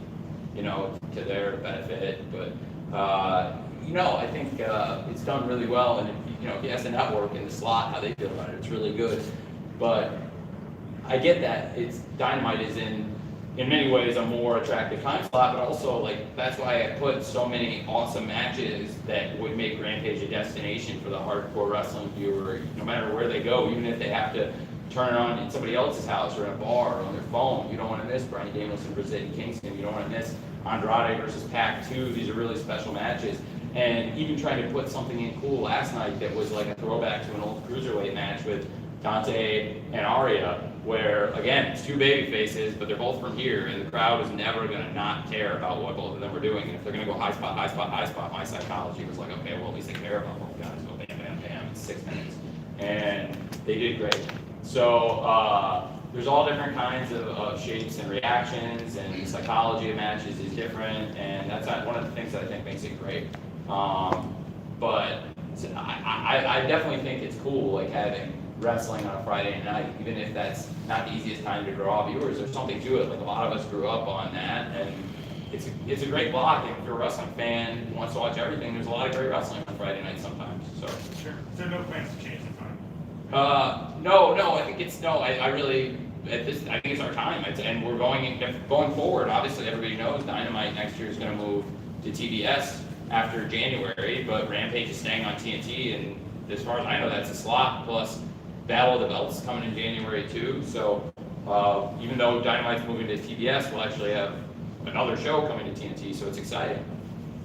to their benefit, but. I think it's done really well, and if you ask the network in the slot how they feel about it, it's really good. But I get that Dynamite is in many ways a more attractive time slot, but also that's why I put so many awesome matches that would make Rampage a destination for the hardcore wrestling viewer, no matter where they go, even if they have to turn it on in somebody else's house or in a bar or on their phone. You don't want to miss Brian Danielson versus Eddie Kingston. You don't want to miss Andrade versus Pac 2. These are really special matches. And even trying to put something in cool last night that was like a throwback to an old cruiserweight match with Dante and Aria, where, again, it's two baby faces, but they're both from here, and the crowd is never going to not care about what both of them are doing. And if they're going to go high spot, high spot, high spot, my psychology was like, okay, well, at least they care about both guys. Go bam, bam, bam, it's 6 minutes. And they did great. So there's all different kinds of shapes and reactions, and the psychology of matches is different, and that's one of the things that I think makes it great. But so I definitely think it's cool, like having wrestling on a Friday night, even if that's not the easiest time to draw viewers. There's something to it. Like a lot of us grew up on that, and it's a great block. If you're a wrestling fan who wants to watch everything, there's a lot of great wrestling on Friday night sometimes. So Sure. So no plans to change the time? No. I think it's no. I really I think it's our time. And we're going forward. Obviously, everybody knows Dynamite next year is going to move to TBS after January, but Rampage is staying on TNT, and as far as I know, that's a slot. Plus, Battle of the Belts coming in January too. So even though Dynamite's moving to TBS, we'll actually have another show coming to TNT. So it's exciting.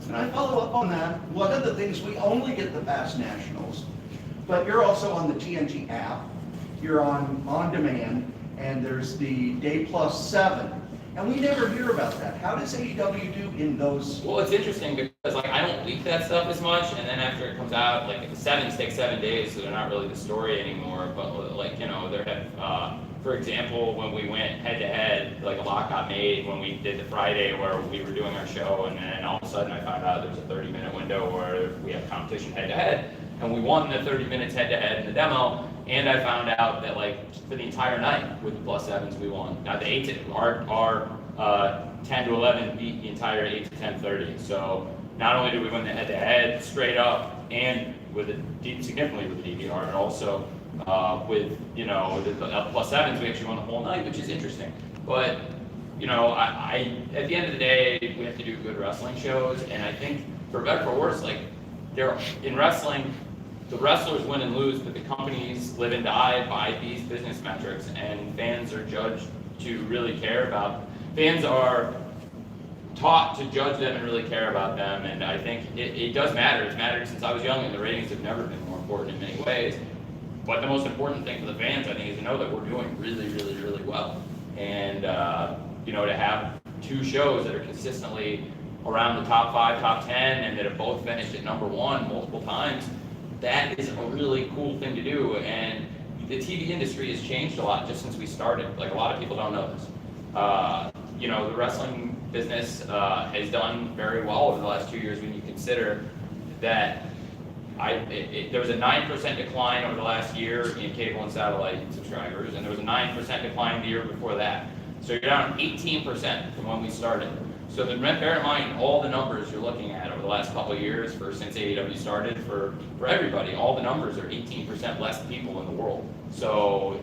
And I follow up on that. One of the things, we only get the past nationals, but you're also on the TNT app. You're on demand, and there's the Day Plus 7. And we never hear about that. How does AEW do in those? Well, it's interesting because like I don't leak that stuff as much, and then after it comes out, like the 7s take 7 days, so they're not really the story anymore. But like there have, for example, when we went head to head, like a lot got made when we did the Friday where we were doing our show, and then all of a sudden I found out there was a 30-minute window where we have competition head to head, and we won the 30 minutes head to head in the demo. And I found out that like for the entire night with the plus 7s we won. Now the 8 to our 10 to 11 beat the entire 8 to 10:30. So not only did we win the head to head straight up and with significantly with the DVR, but also with the plus 7s we actually won the whole night, which is interesting. But I at the end of the day we have to do good wrestling shows, and I think for better or for worse, like in wrestling. The wrestlers win and lose, but the companies live and die by these business metrics, and fans are judged to really care about. Fans are taught to judge them and really care about them, and I think it does matter. It's mattered since I was young, and the ratings have never been more important in many ways. But the most important thing for the fans, I think, is to know that we're doing really, really, really well, and to have 2 shows that are consistently around the top 5, top 10, and that have both finished at #1 multiple times. That is a really cool thing to do, and the TV industry has changed a lot just since we started. Like a lot of people don't know this. The wrestling business has done very well over the last 2 years when you consider that there was a 9% decline over the last year in cable and satellite subscribers, and there was a 9% decline the year before that. So you're down 18% from when we started. So then bear in mind all the numbers you're looking at over the last couple of years since AEW started for everybody. All the numbers are 18% less people in the world. So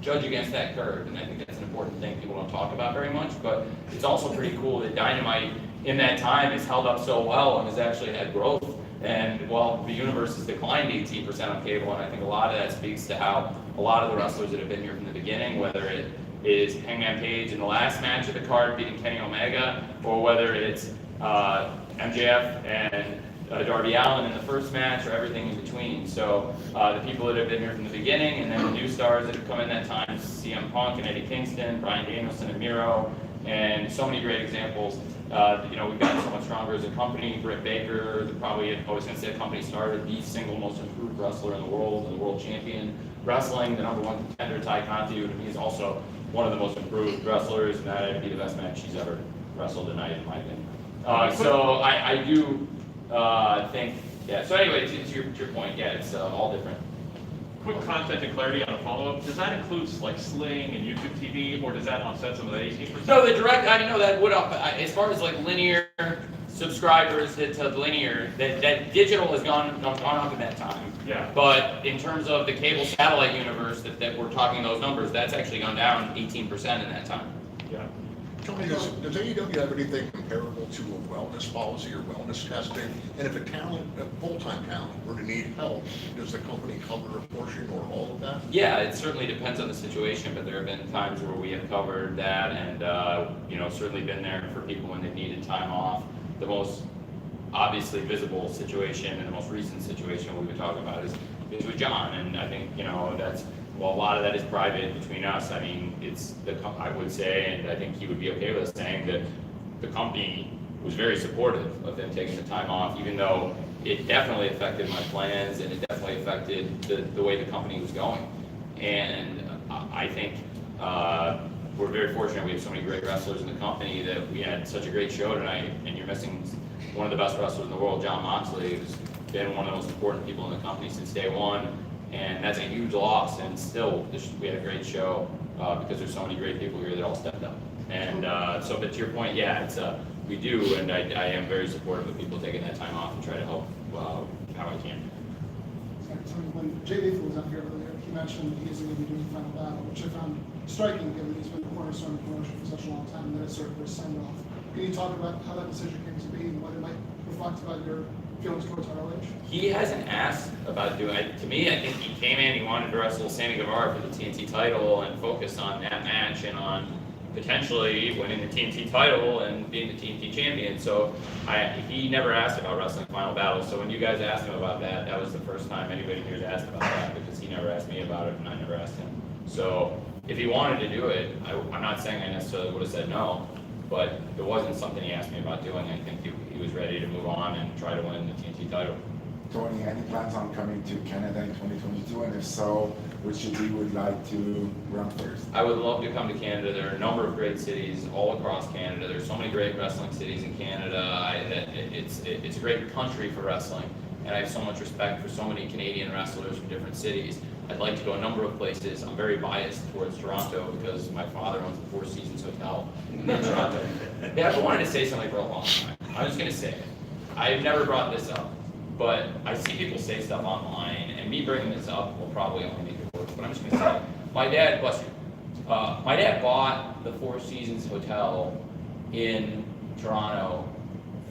judge against that curve, and I think that's an important thing people don't talk about very much. But it's also pretty cool that Dynamite in that time has held up so well and has actually had growth. And while the universe has declined 18% on cable, and I think a lot of that speaks to how a lot of the wrestlers that have been here from the beginning, whether it is Hangman Page in the last match of the card beating Kenny Omega, or whether it's MJF and Darby Allin in the first match, or everything in between. So the people that have been here from the beginning, and then the new stars that have come in that time, CM Punk and Eddie Kingston, Bryan Danielson and Miro, and so many great examples. We've gotten so much stronger as a company. Britt Baker, I was going to say the company started the single most improved wrestler in the world, and the world champion wrestling, the #1 contender, Ty Conti, who to me is also one of the most improved wrestlers, and that'd be the best match she's ever wrestled tonight, in my opinion. So I do think, yeah. So anyway, to your point, yeah, it's all different. Quick content and clarity on a follow-up. Does that include like Sling and YouTube TV, or does that offset some of that 18%? No, the direct. I know that would as far as like linear subscribers to linear, that digital has gone up in that time. Yeah. But in terms of the cable satellite universe that we're talking those numbers, that's actually gone down 18% in that time. Yeah. Tell me, does AEW have anything comparable to a wellness policy or wellness testing? And if a full-time talent, were to need help, does the company cover a portion or all of that? Yeah, it certainly depends on the situation, but there have been times where we have covered that, and certainly been there for people when they needed time off. The most obviously visible situation and the most recent situation we would talk about is with John, and I think a lot of that is private between us. I mean, I would say, and I think he would be okay with us saying that the company was very supportive of him taking the time off, even though it definitely affected my plans and it definitely affected the way the company was going. And I think We're very fortunate we have so many great wrestlers in the company that we had such a great show tonight, and you're missing one of the best wrestlers in the world, John Maxwell, who's been one of the most important people in the company since day one, and that's a huge loss, and still, we had a great show because there's so many great people here that all stepped up. And so, but to your point, yeah, it's we do, and I am very supportive of people taking that time off and try to help how I can. When Jay Lethal was up here earlier, he mentioned he's going to be doing Final Battle, which I found striking given he's been the cornerstone of the promotion for such a long time, and then it sort of was send off. Can you talk about how that decision came to be and what it might reflect about your feelings towards ROH? He hasn't asked about doing it. To me, I think he came in, he wanted to wrestle Sammy Gavara for the TNT title and focus on that match and on potentially winning the TNT title and being the TNT champion. So he never asked about wrestling Final Battle. So when you guys asked him about that, that was the first time anybody here has asked about that, because he never asked me about it and I never asked him. So if he wanted to do it, I'm not saying I necessarily would have said no, but it wasn't something he asked me about doing. I think he was ready to move on and try to win the TNT title. Tony, any plans on coming to Canada in 2022? And if so, which city would like to run first? I would love to come to Canada. There are a number of great cities all across Canada. There's so many great wrestling cities in Canada. It's a great country for wrestling, and I have so much respect for so many Canadian wrestlers from different cities. I'd like to go a number of places. I'm very biased towards Toronto because my father owns the Four Seasons Hotel in Toronto. Yeah, I've wanted to say something for a long time. I'm just going to say it. I've never brought this up, but I see people say stuff online, and me bringing this up will probably only make it worse, but I'm just going to say it. My dad, bless you, my dad bought the Four Seasons Hotel in Toronto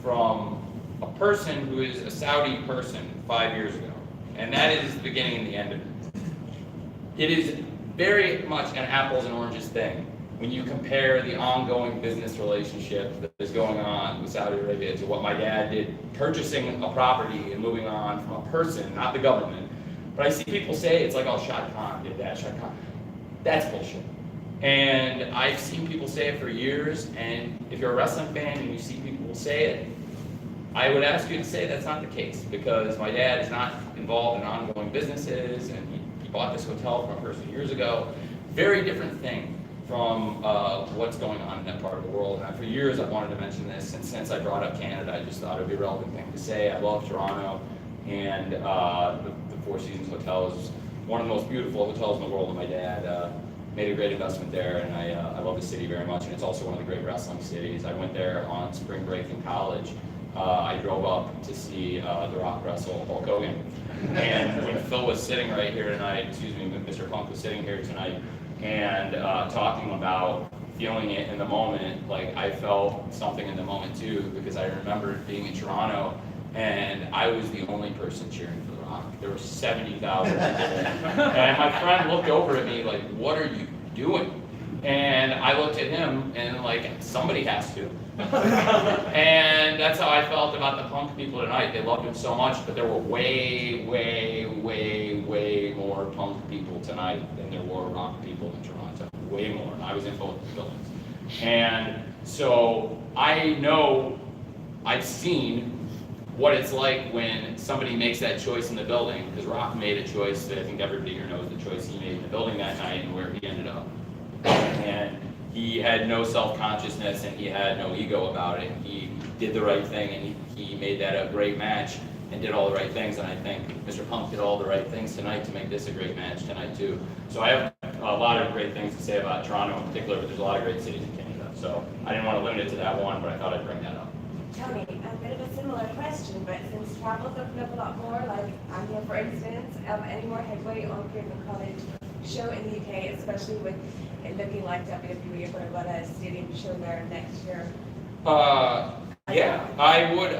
from a person who is a Saudi person 5 years ago, and that is the beginning and the end of it. It is very much an apples and oranges thing when you compare the ongoing business relationship that is going on with Saudi Arabia to what my dad did, purchasing a property and moving on from a person, not the government. But I see people say it's like, oh, Shad Khan did that, Shad Khan. That's bullshit. And I've seen people say it for years, and if you're a wrestling fan and you see people say it, I would ask you to say that's not the case, because my dad is not involved in ongoing businesses, and he bought this hotel from a person years ago. Very different thing from what's going on in that part of the world. And for years I've wanted to mention this, and since I brought up Canada, I just thought it would be a relevant thing to say. I love Toronto, and the Four Seasons Hotel is one of the most beautiful hotels in the world, and my dad made a great investment there, and I love the city very much, and it's also one of the great wrestling cities. I went there on spring break in college. I drove up to see The Rock wrestle Hulk Hogan. And when Phil was sitting right here tonight, Mr. Punk was sitting here tonight, and talking about feeling it in the moment, like I felt something in the moment too, because I remember being in Toronto, and I was the only person cheering for The Rock. There were 70,000 people. And my friend looked over at me like, what are you doing? And I looked at him, and like, somebody has to. And that's how I felt about the Punk people tonight. They loved him so much, but there were way more Punk people tonight than there were Rock people in Toronto. Way more. And I was in both buildings. And so I know, I've seen what it's like when somebody makes that choice in the building, because Rock made a choice that I think everybody here knows the choice he made in the building that night and where he ended up. And he had no self-consciousness and he had no ego about it. He did the right thing, and he made that a great match and did all the right things. And I think Mr. Punk did all the right things tonight to make this a great match tonight too. So I have a lot of great things to say about Toronto in particular, but there's a lot of great cities in Canada. So I didn't want to limit it to that one, but I thought I'd bring that up. Tony, a bit of a similar question, but since travel's opened up a lot more, like I'm here for instance, any more headway on Craven College show in the UK, especially with it looking like WWE are going to run a stadium show there next year? Yeah, I would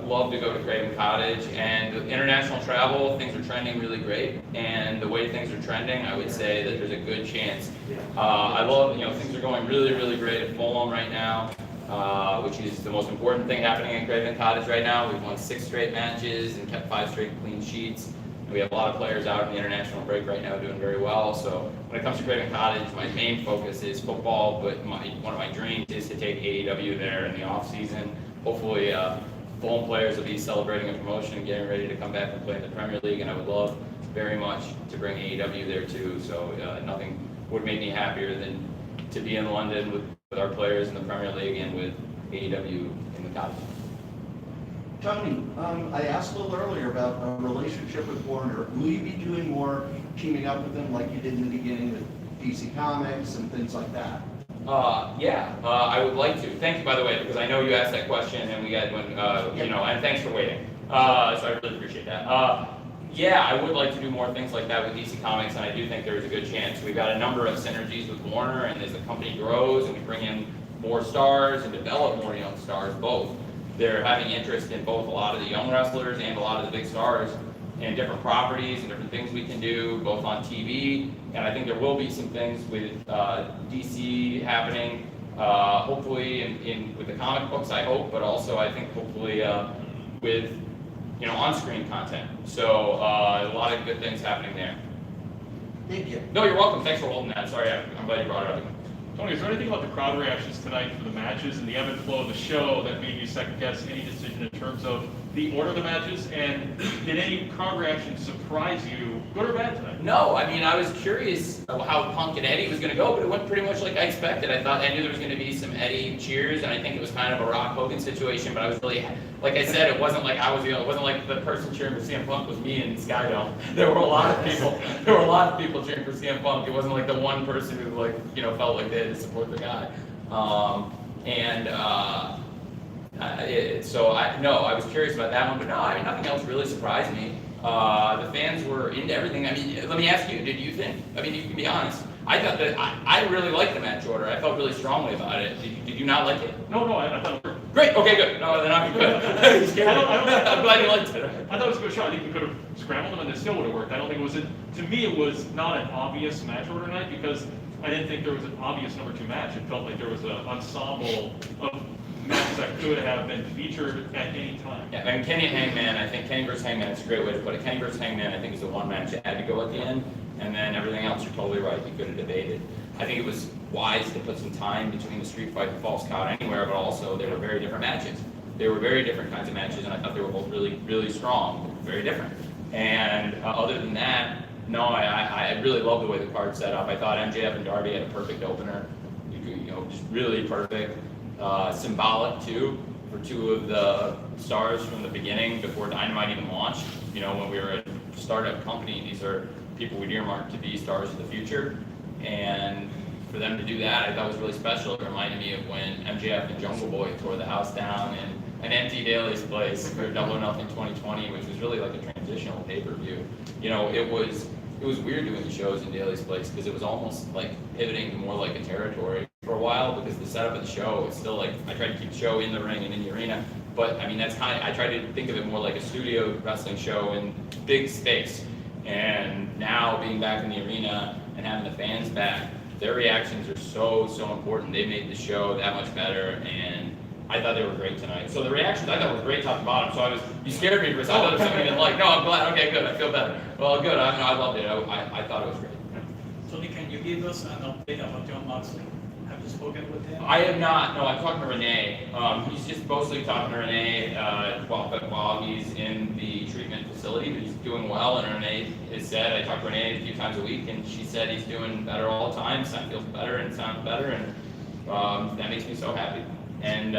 love to go to Craven Cottage, and international travel, things are trending really great, and the way things are trending, I would say that there's a good chance. I love, things are going really great at Fulham right now, which is the most important thing happening at Craven Cottage right now. We've won 6 straight matches and kept 5 straight clean sheets. We have a lot of players out in the international break right now doing very well. So when it comes to Craven Cottage, my main focus is football, but one of my dreams is to take AEW there in the off season. Hopefully, Fulham players will be celebrating a promotion and getting ready to come back and play in the Premier League, and I would love very much to bring AEW there too. So nothing would make me happier than to be in London with our players in the Premier League and with AEW in the capital. Tony, I asked a little earlier about a relationship with Warner. Will you be doing more teaming up with them like you did in the beginning with DC Comics and things like that? I would like to. Thank you, by the way, because I know you asked that question and we got one, and thanks for waiting. So I really appreciate that. I would like to do more things like that with DC Comics, and I do think there is a good chance. We've got a number of synergies with Warner, and as the company grows and we bring in more stars and develop more young stars, both. They're having interest in both a lot of the young wrestlers and a lot of the big stars and different properties and different things we can do, both on TV. And I think there will be some things with DC happening, hopefully with the comic books, I hope, but also I think hopefully with on-screen content. So a lot of good things happening there. Thank you. No, you're welcome. Thanks for holding that. Sorry, I'm glad you brought it up. Tony, is there anything about the crowd reactions tonight for the matches and the ebb and flow of the show that made you second guess any decision in terms of the order of the matches? And did any crowd reactions surprise you, good or bad tonight? No, I mean, I was curious how Punk and Eddie was going to go, but it went pretty much like I expected. I knew there was going to be some Eddie cheers, and I think it was kind of a Rock Hogan situation, but I was really, like I said, it wasn't like it wasn't like the person cheering for CM Punk was me in Skydome. There were a lot of people cheering for CM Punk. It wasn't like the one person who felt like they had to support the guy. I was curious about that one, but no, I mean, nothing else really surprised me. The fans were into everything. I mean, let me ask you, did you think? I mean, you can be honest. I thought that I really liked the match order. I felt really strongly about it. Did you not like it? No, I thought it worked. Great. Okay, good. No, then I'm good. I'm glad you liked it. I thought it was a good shot. I think we could have scrambled them and it still would have worked. I don't think it was. To me, it was not an obvious match order night because I didn't think there was an obvious number 2 match. It felt like there was an ensemble of matches that could have been featured at any time. Yeah, and Kenny and Hangman, I think Kenny versus Hangman is a great way to put it. Kenny versus Hangman, I think, is the one match that had to go at the end, and then everything else, you're totally right, you could have debated. I think it was wise to put some time between the street fight and False Count Anywhere, but also they were very different matches. They were very different kinds of matches, and I thought they were both really, really strong, very different. And other than that, no, I really love the way the card's set up. I thought MJF and Darby had a perfect opener, just really perfect. Symbolic too for 2 of the stars from the beginning before Dynamite even launched. When we were a startup company, these are people we'd earmarked to be stars of the future, and for them to do that, I thought was really special. It reminded me of when MJF and Jungle Boy tore the house down in an empty Daly's place for Double or Nothing 2020, which was really like a transitional pay-per-view. It was weird doing the shows in Daly's place because it was almost like pivoting to more like a territory for a while because the setup of the show is still like, I tried to keep the show in the ring and in the arena, but I mean, I tried to think of it more like a studio wrestling show in big space. And now being back in the arena and having the fans back, their reactions are so important. They made the show that much better, and I thought they were great tonight. So the reactions I thought were great top to bottom. So you scared me for a second. I thought it was something you didn't like. No, I'm glad. Okay, good. I feel better. Well, good. I loved it. I thought it was great. Tony, can you give us an update about John Maxwell? Have you spoken with him? I have not. No, I'm talking to Renee. He's just mostly talking to Renee while he's in the treatment facility, but he's doing well. And Renee has said, I talk to Renee a few times a week, and she said he's doing better all the time. Son feels better and sounds better, and that makes me so happy. And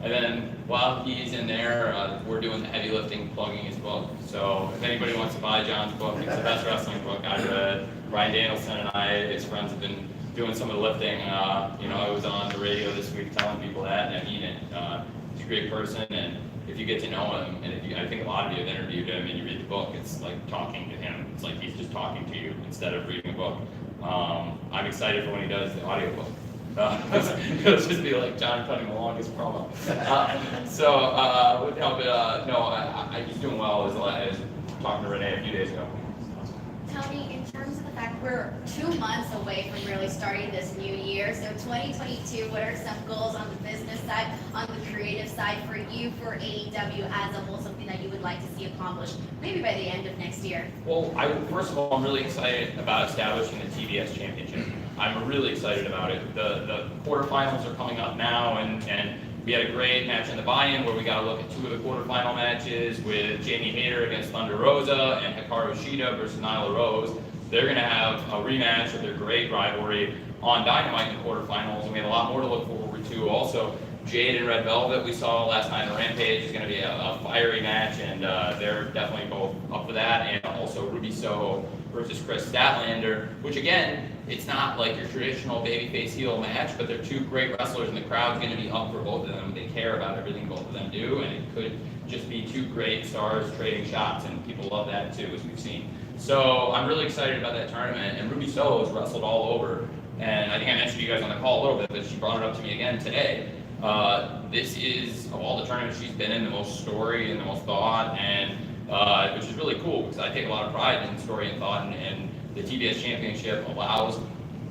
then while he's in there, we're doing the heavy lifting, plugging his book. So if anybody wants to buy John's book, it's the best wrestling book I've read. Ryan Danielson and I, his friends, have been doing some of the lifting. I was on the radio this week telling people that, and I mean it. He's a great person, and if you get to know him, and I think a lot of you have interviewed him and you read the book, it's like talking to him. It's like he's just talking to you instead of reading a book. I'm excited for when he does the audiobook. It'll just be like John cutting the longest promo. He's doing well as talking to Renee a few days ago. Tony, in terms of the fact we're 2 months away from really starting this new year, so 2022, what are some goals on the business side, on the creative side for you, for AEW as a whole, something that you would like to see accomplished, maybe by the end of next year? Well, first of all, I'm really excited about establishing the TBS Championship. I'm really excited about it. The quarterfinals are coming up now, and We had a great match in the buy-in where we got to look at 2 of the quarterfinal matches with Jamie Hayter against Thunder Rosa and Hikaru Shida versus Nyla Rose. They're going to have a rematch of their great rivalry on Dynamite in the quarterfinals, and we have a lot more to look forward to. Also, Jade and Red Velvet we saw last night on Rampage is going to be a fiery match, and they're definitely both up for that. And also Ruby Soho versus Chris Statlander, which again, it's not like your traditional babyface heel match, but they're 2 great wrestlers, and the crowd's going to be up for both of them. They care about everything both of them do, and it could just be 2 great stars trading shots, and people love that too, as we've seen. So I'm really excited about that tournament, and Ruby Soho has wrestled all over, and I think I mentioned to you guys on the call a little bit, but she brought it up to me again today. This is, of all the tournaments she's been in, the most story and the most thought, and which is really cool because I take a lot of pride in story and thought, and the TBS Championship allows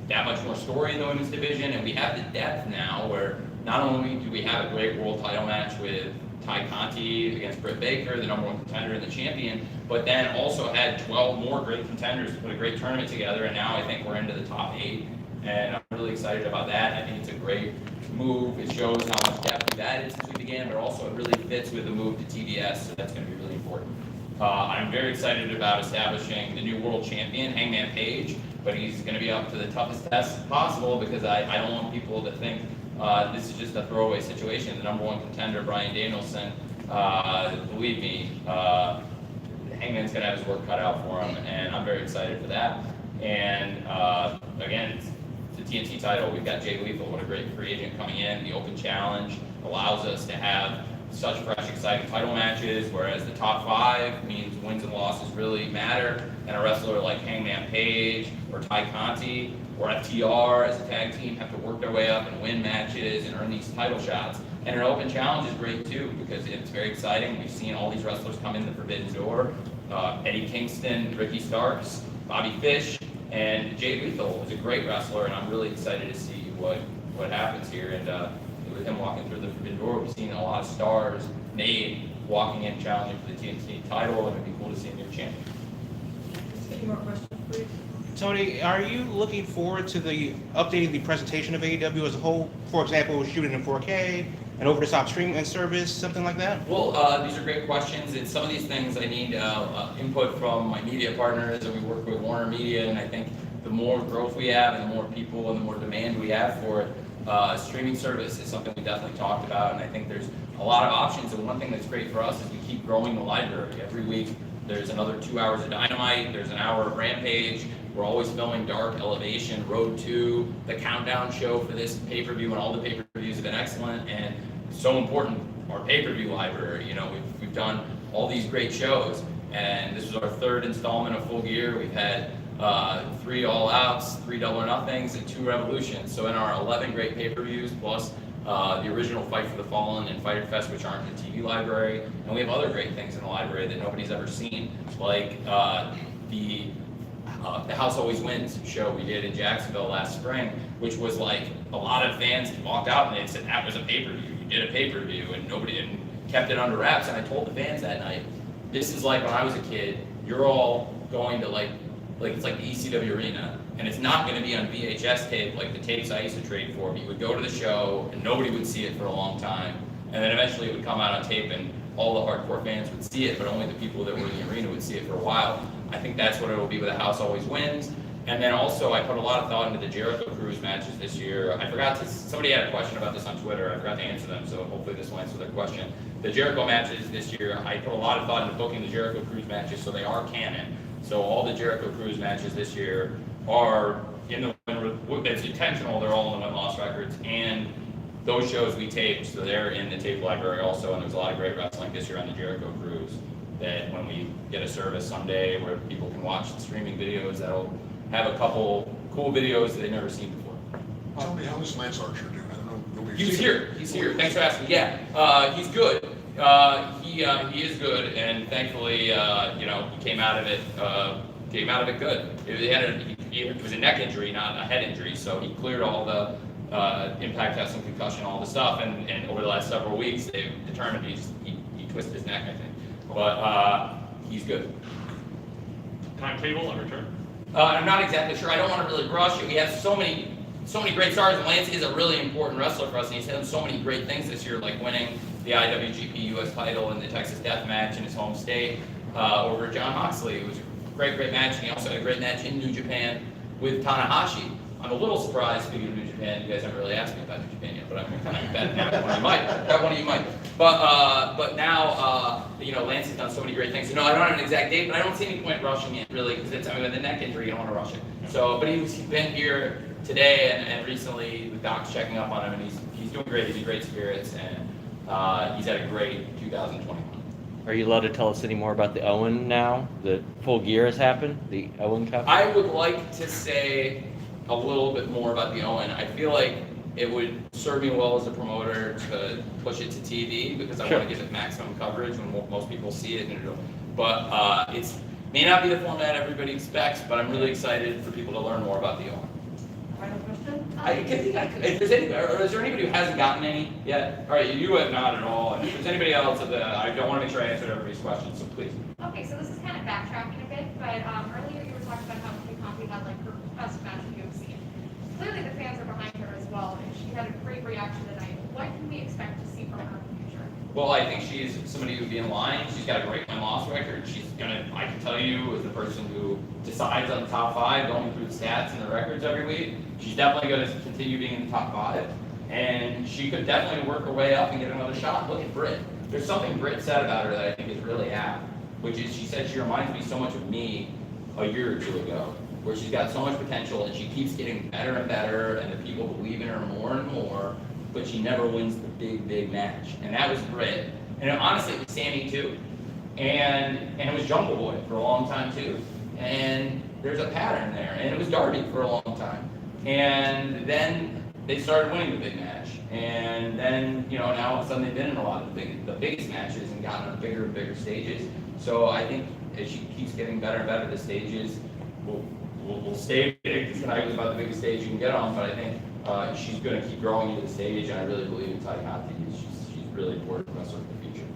that much more story in the women's division, and we have the depth now where not only do we have a great world title match with Ty Conti against Britt Baker, the #1 contender and the champion, but then also had 12 more great contenders to put a great tournament together, and now I think we're into the top 8, and I'm really excited about that. I think it's a great move. It shows how much depth we've added since we began, but also it really fits with the move to TBS, so that's going to be really important. I'm very excited about establishing the new world champion, Hangman Page, but he's going to be up to the toughest test possible because I don't want people to think this is just a throwaway situation. The #1 contender, Bryan Danielson, believe me, Hangman's going to have his work cut out for him, and I'm very excited for that. And again, it's the TNT title. We've got Jay Lethal, what a great free agent coming in. The Open Challenge allows us to have such fresh, exciting title matches, whereas the top 5 means wins and losses really matter, and a wrestler like Hangman Page or Ty Conti or FTR as a tag team have to work their way up and win matches and earn these title shots. And an Open Challenge is great too because it's very exciting. We've seen all these wrestlers come in the Forbidden Door. Eddie Kingston, Ricky Starks, Bobby Fish, and Jay Lethal is a great wrestler, and I'm really excited to see what happens here. And with him walking through the Forbidden Door, we've seen a lot of stars, Nate, walking in, challenging for the TNT title, and it'd be cool to see a new champion. Any more questions, please? Tony, are you looking forward to updating the presentation of AEW as a whole? For example, shooting in 4K, an over-the-top streaming service, something like that? Well, these are great questions, and some of these things I need input from my media partners, and we work with Warner Media, and I think the more growth we have and the more people and the more demand we have for it, streaming service is something we definitely talked about, and I think there's a lot of options, and one thing that's great for us is we keep growing the library. Every week there's another 2 hours of Dynamite, there's an hour of Rampage, we're always filming Dark, Elevation, Road 2, the countdown show for this pay-per-view, and all the pay-per-views have been excellent, and so important, our pay-per-view library. You know, we've done all these great shows, and this was our 3rd installment of Full Gear. We've had 3 All Outs, 3 Double or Nothings, and 2 Revolutions. So in our 11 great pay-per-views, plus the original Fight for the Fallen and Fighter Fest, which aren't in the TV library, and we have other great things in the library that nobody's ever seen, like the House Always Wins show we did in Jacksonville last spring, which was like a lot of fans walked out and they said that was a pay-per-view. You did a pay-per-view, and nobody kept it under wraps. And I told the fans that night, this is like when I was a kid. You're all going to like it's like the ECW arena, and it's not going to be on VHS tape like the tapes I used to trade for. But you would go to the show and nobody would see it for a long time, and then eventually it would come out on tape and all the hardcore fans would see it, but only the people that were in the arena would see it for a while. I think that's what it will be with The House Always Wins. And then also, I put a lot of thought into the Jericho Cruise matches this year. Somebody had a question about this on Twitter. I forgot to answer them, so hopefully this will answer their question. The Jericho matches this year, I put a lot of thought into booking the Jericho Cruise matches so they are canon. So all the Jericho Cruise matches this year are it's intentional, they're all in the win-loss records, and those shows we taped, so they're in the tape library also, and there's a lot of great wrestling this year on the Jericho Cruise that when we get a service someday where people can watch the streaming videos, that'll have a couple cool videos that they've never seen before. Tell me, how does Lance Archer do? I don't know. He's here. Thanks for asking. Yeah, he's good. He is good, and thankfully, he came out of it good. It was a neck injury, not a head injury, so he cleared all the impact testing, concussion, all the stuff, and over the last several weeks, they've determined he twisted his neck, I think. But he's good. Timetable on return? I'm not exactly sure. I don't want to really rush it. We have so many so many great stars, and Lance is a really important wrestler for us, and he's done so many great things this year, like winning the IWGP US title in the Texas Death Match in his home state over John Moxley. It was a great match, and he also had a great match in New Japan with Tanahashi. I'm a little surprised, speaking of New Japan, you guys haven't really asked me about New Japan yet, but I'm kind of bet one of you might. But now, Lance has done so many great things. I don't have an exact date, but I don't see any point rushing it, really, because with the neck injury, you don't want to rush it. So, but he's been here today and recently, the doc's checking up on him, and he's doing great. He's in great spirits, and he's had a great 2021. Are you allowed to tell us any more about the Owen now? The Full Gear has happened, the Owen Cup? I would like to say a little bit more about the Owen. I feel like it would serve me well as a promoter to push it to TV because I want to give it maximum coverage when most people see it. But it may not be the format everybody expects, but I'm really excited for people to learn more about the Owen. Final question? Is there anybody who hasn't gotten any yet? All right, you have not at all. And if there's anybody else, I don't want to make sure I answered everybody's questions, so please. Okay, so this is kind of backtracking a bit, but earlier you were talking about how Kay Conti had like her best match in UFC. Clearly the fans are behind her as well, and she had a great reaction tonight. What can we expect to see from her in the future? Well, I think she's somebody who'd be in line. She's got a great win-loss record. I can tell you, as the person who decides on the top 5, going through the stats and the records every week, she's definitely going to continue being in the top 5. And she could definitely work her way up and get another shot. Look at Britt. There's something Britt said about her that I think is really apt, which is she said she reminds me so much of me a year or two ago, where she's got so much potential and she keeps getting better and better, and the people believe in her more and more, but she never wins the big match. And that was Britt. And honestly, it was Sammy too. And it was Jungle Boy for a long time too. And there's a pattern there. And it was Darby for a long time. And then they started winning the big match. And then, now all of a sudden they've been in a lot of the biggest matches and gotten on bigger and bigger stages. So I think as she keeps getting better and better, the stages will stay big. It's not even about the biggest stage you can get on, but I think she's going to keep growing into the stage, and I really believe in Tay Conti. She's really important for us in the future.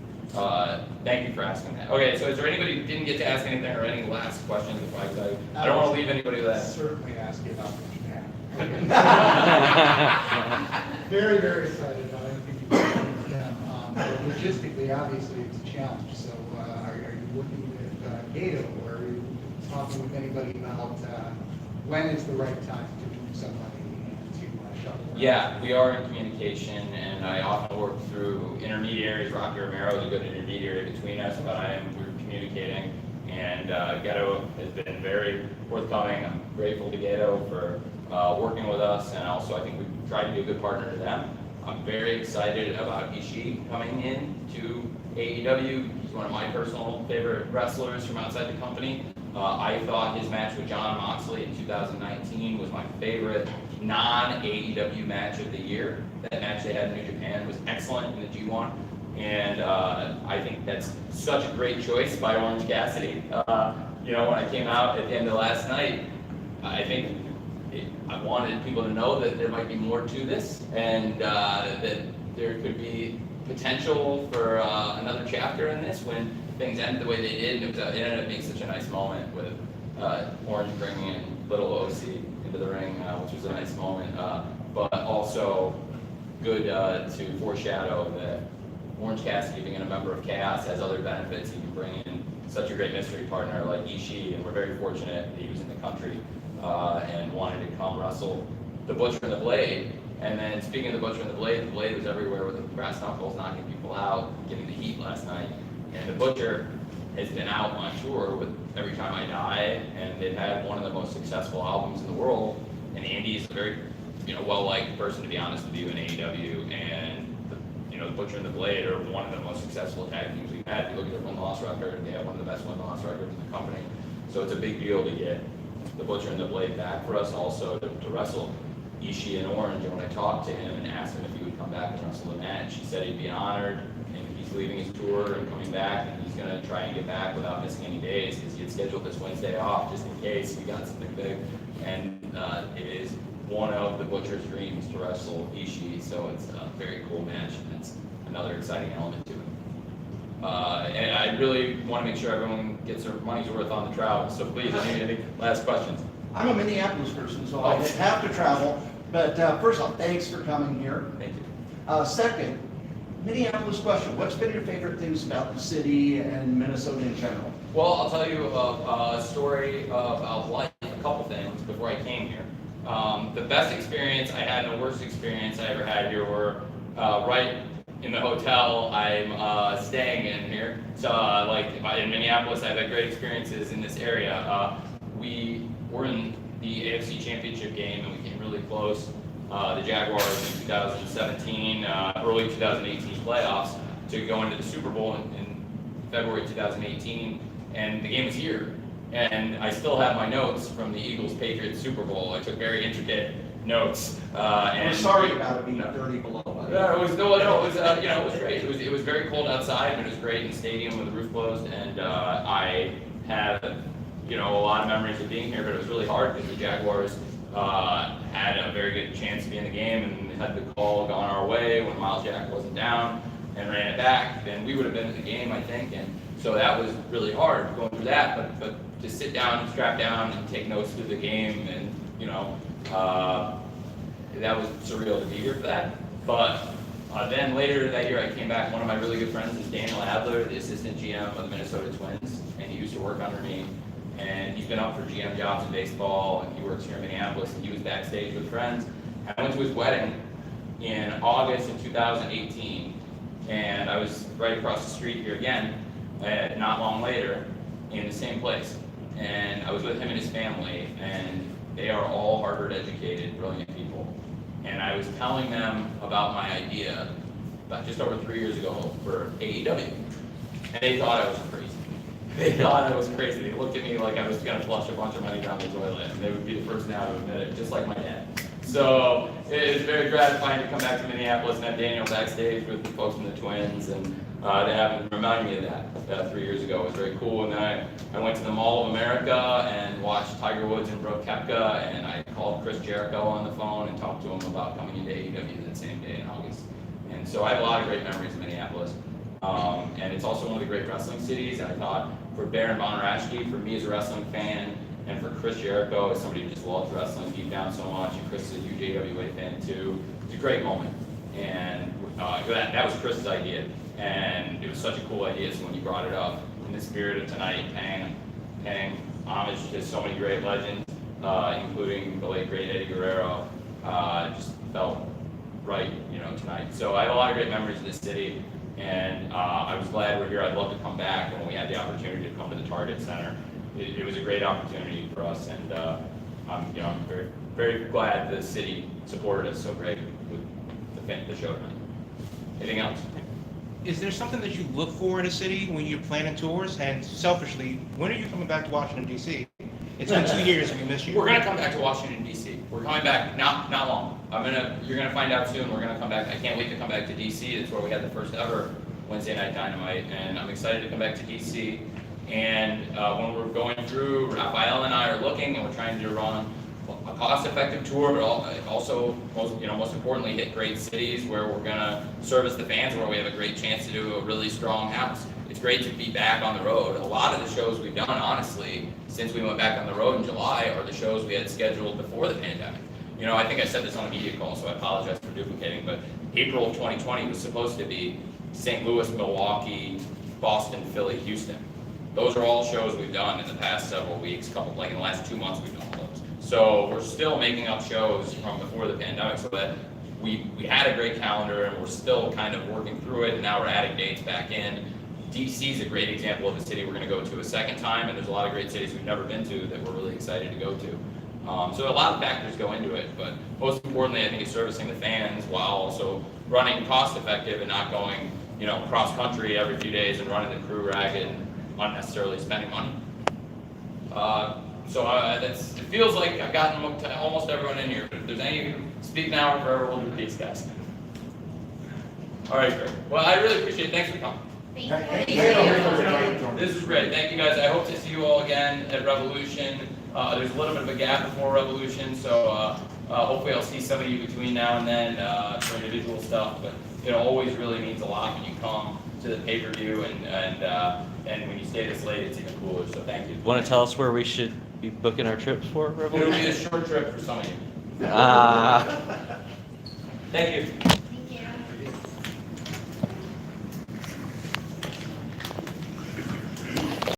Thank you for asking that. Okay, so is there anybody who didn't get to ask anything or any last questions? I don't want to leave anybody with that. Certainly ask you about Japan. Very, very excited about everything you've done. Logistically, obviously, it's a challenge. So are you working with Gato, or are you talking with anybody about when is the right time to move somebody to shuttle? Yeah, we are in communication, and I often work through intermediaries. Rocky Romero is a good intermediary between us, but we're communicating, and Gato has been very forthcoming. I'm grateful to Gato for working with us, and also I think we've tried to be a good partner to them. I'm very excited about Ishii coming in to AEW. He's one of my personal favorite wrestlers from outside the company. I thought his match with John Moxley in 2019 was my favorite non-AEW match of the year. That match they had in New Japan was excellent in the G1. And I think that's such a great choice by Orange Cassidy. When I came out at the end of last night, I think I wanted people to know that there might be more to this, and that there could be potential for another chapter in this when things ended the way they did. And it ended up being such a nice moment with Orange bringing in little OC into the ring, which was a nice moment, but also good to foreshadow that Orange Cassidy, being a member of Chaos, has other benefits. He can bring in such a great mystery partner like Ishii, and we're very fortunate that he was in the country and wanted to come wrestle the Butcher and the Blade. And then speaking of the Butcher and the Blade was everywhere with the brass knuckles, knocking people out, getting the heat last night. And the Butcher has been out on tour with Every Time I Die, and they've had one of the most successful albums in the world. And Andy is a very, well-liked person, to be honest with you, in AEW. And the Butcher and the Blade are one of the most successful tag teams we've had. If you look at their win-loss record, they have one of the best win-loss records in the company. So it's a big deal to get the Butcher and the Blade back for us, also to wrestle Ishii and Orange. And when I talked to him and asked him if he would come back and wrestle the match, he said he'd be honored, and he's leaving his tour and coming back, and he's going to try and get back without missing any days, because he had scheduled this Wednesday off just in case we got something big. And it is one of the Butcher's dreams to wrestle Ishii, so it's a very cool match, and it's another exciting element to it. And I really want to make sure everyone gets their money's worth on the travel, so please, any last questions? I'm a Minneapolis person, so I have to travel. But first off, thanks for coming here. Thank you. Second, Minneapolis question. What's been your favorite things about the city and Minnesota in general? Well, I'll tell you a story about life, a couple things before I came here. The best experience I had and the worst experience I ever had here were right in the hotel I'm staying in here. So in Minneapolis, I've had great experiences in this area. We were in the AFC Championship game and we came really close. The Jaguars in 2017, early 2018 playoffs to go into the Super Bowl in February 2018, and the game was here. And I still have my notes from the Eagles-Patriots Super Bowl. I took very intricate notes. We're sorry about it being 30 below. It was it was great. It was very cold outside, and it was great in the stadium with the roof closed. And I had a lot of memories of being here, but it was really hard because the Jaguars had a very good chance to be in the game and had the call gone our way when Miles Jack wasn't down and ran it back, then we would have been in the game, I think. And so that was really hard going through that. But to sit down, strap down, and take notes through the game, and that was surreal to be here for that. But then later that year, I came back. One of my really good friends is Daniel Adler, the assistant GM of the Minnesota Twins, and he used to work under me. And he's been up for GM jobs in baseball, and he works here in Minneapolis, and he was backstage with friends. I went to his wedding in August of 2018, and I was right across the street here again, not long later, in the same place. And I was with him and his family, and they are all Harvard-educated, brilliant people. And I was telling them about my idea about just over 3 years ago for AEW, and they thought I was crazy. They thought I was crazy. They looked at me like I was going to flush a bunch of money down the toilet, and they would be the first now to admit it, just like my dad. So it was very gratifying to come back to Minneapolis and have Daniel backstage with the folks from the Twins, and to have him remind me of that 3 years ago was very cool. And then I went to the Mall of America and watched Tiger Woods and Brooke Koepka, and I called Chris Jericho on the phone and talked to him about coming into AEW that same day in August. And so I have a lot of great memories of Minneapolis. And it's also one of the great wrestling cities. And I thought for Baron Von Raschke, for me as a wrestling fan, and for Chris Jericho as somebody who just loves wrestling deep down so much, and Chris is a huge AWA fan too, it's a great moment. And that was Chris's idea. And it was such a cool idea, so when you brought it up in the spirit of tonight, paying homage to so many great legends, including the late great Eddie Guerrero, just felt right, tonight. So I have a lot of great memories of this city. And I was glad we're here. I'd love to come back. And when we had the opportunity to come to the Target Center, it was a great opportunity for us. And I'm very, very glad the city supported us so great with the show tonight. Anything else? Is there something that you look for in a city when you're planning tours? And selfishly, when are you coming back to Washington, D.C.? It's been 2 years and we missed you. We're going to come back to Washington, D.C. We're coming back, not long. You're going to find out soon. We're going to come back. I can't wait to come back to D.C. It's where we had the first ever Wednesday Night Dynamite, and I'm excited to come back to D.C. And when we're going through, Raphael and I are looking, and we're trying to run a cost-effective tour, but also, most importantly, hit great cities where we're going to service the fans, where we have a great chance to do a really strong house. It's great to be back on the road. A lot of the shows we've done, honestly, since we went back on the road in July, are the shows we had scheduled before the pandemic. I think I said this on a media call, so I apologize for duplicating, but April of 2020 was supposed to be St. Louis, Milwaukee, Boston, Philly, Houston. Those are all shows we've done in the past several weeks, in the last 2 months we've done those. So we're still making up shows from before the pandemic, so that we had a great calendar and we're still kind of working through it, and now we're adding dates back in. DC is a great example of a city we're going to go to a second time, and there's a lot of great cities we've never been to that we're really excited to go to. So a lot of factors go into it, but most importantly, I think it's servicing the fans while also running cost effective and not going, cross country every few days and running the crew ragged and unnecessarily spending money. It feels like I've gotten to almost everyone in here, but if there's any of you speak now or forever, we'll do peace, guys. All right, great. Well, I really appreciate it. Thanks for coming. Thank you. This is great. Thank you, guys. I hope to see you all again at Revolution. There's a little bit of a gap before Revolution, so hopefully I'll see some of you between now and then for individual stuff. But it always really means a lot when you come to the pay-per-view, and when you stay this late, it's even cooler. So thank you. Want to tell us where we should be booking our trips for Revolution? It'll be a short trip for some of you. Uh, Thank you.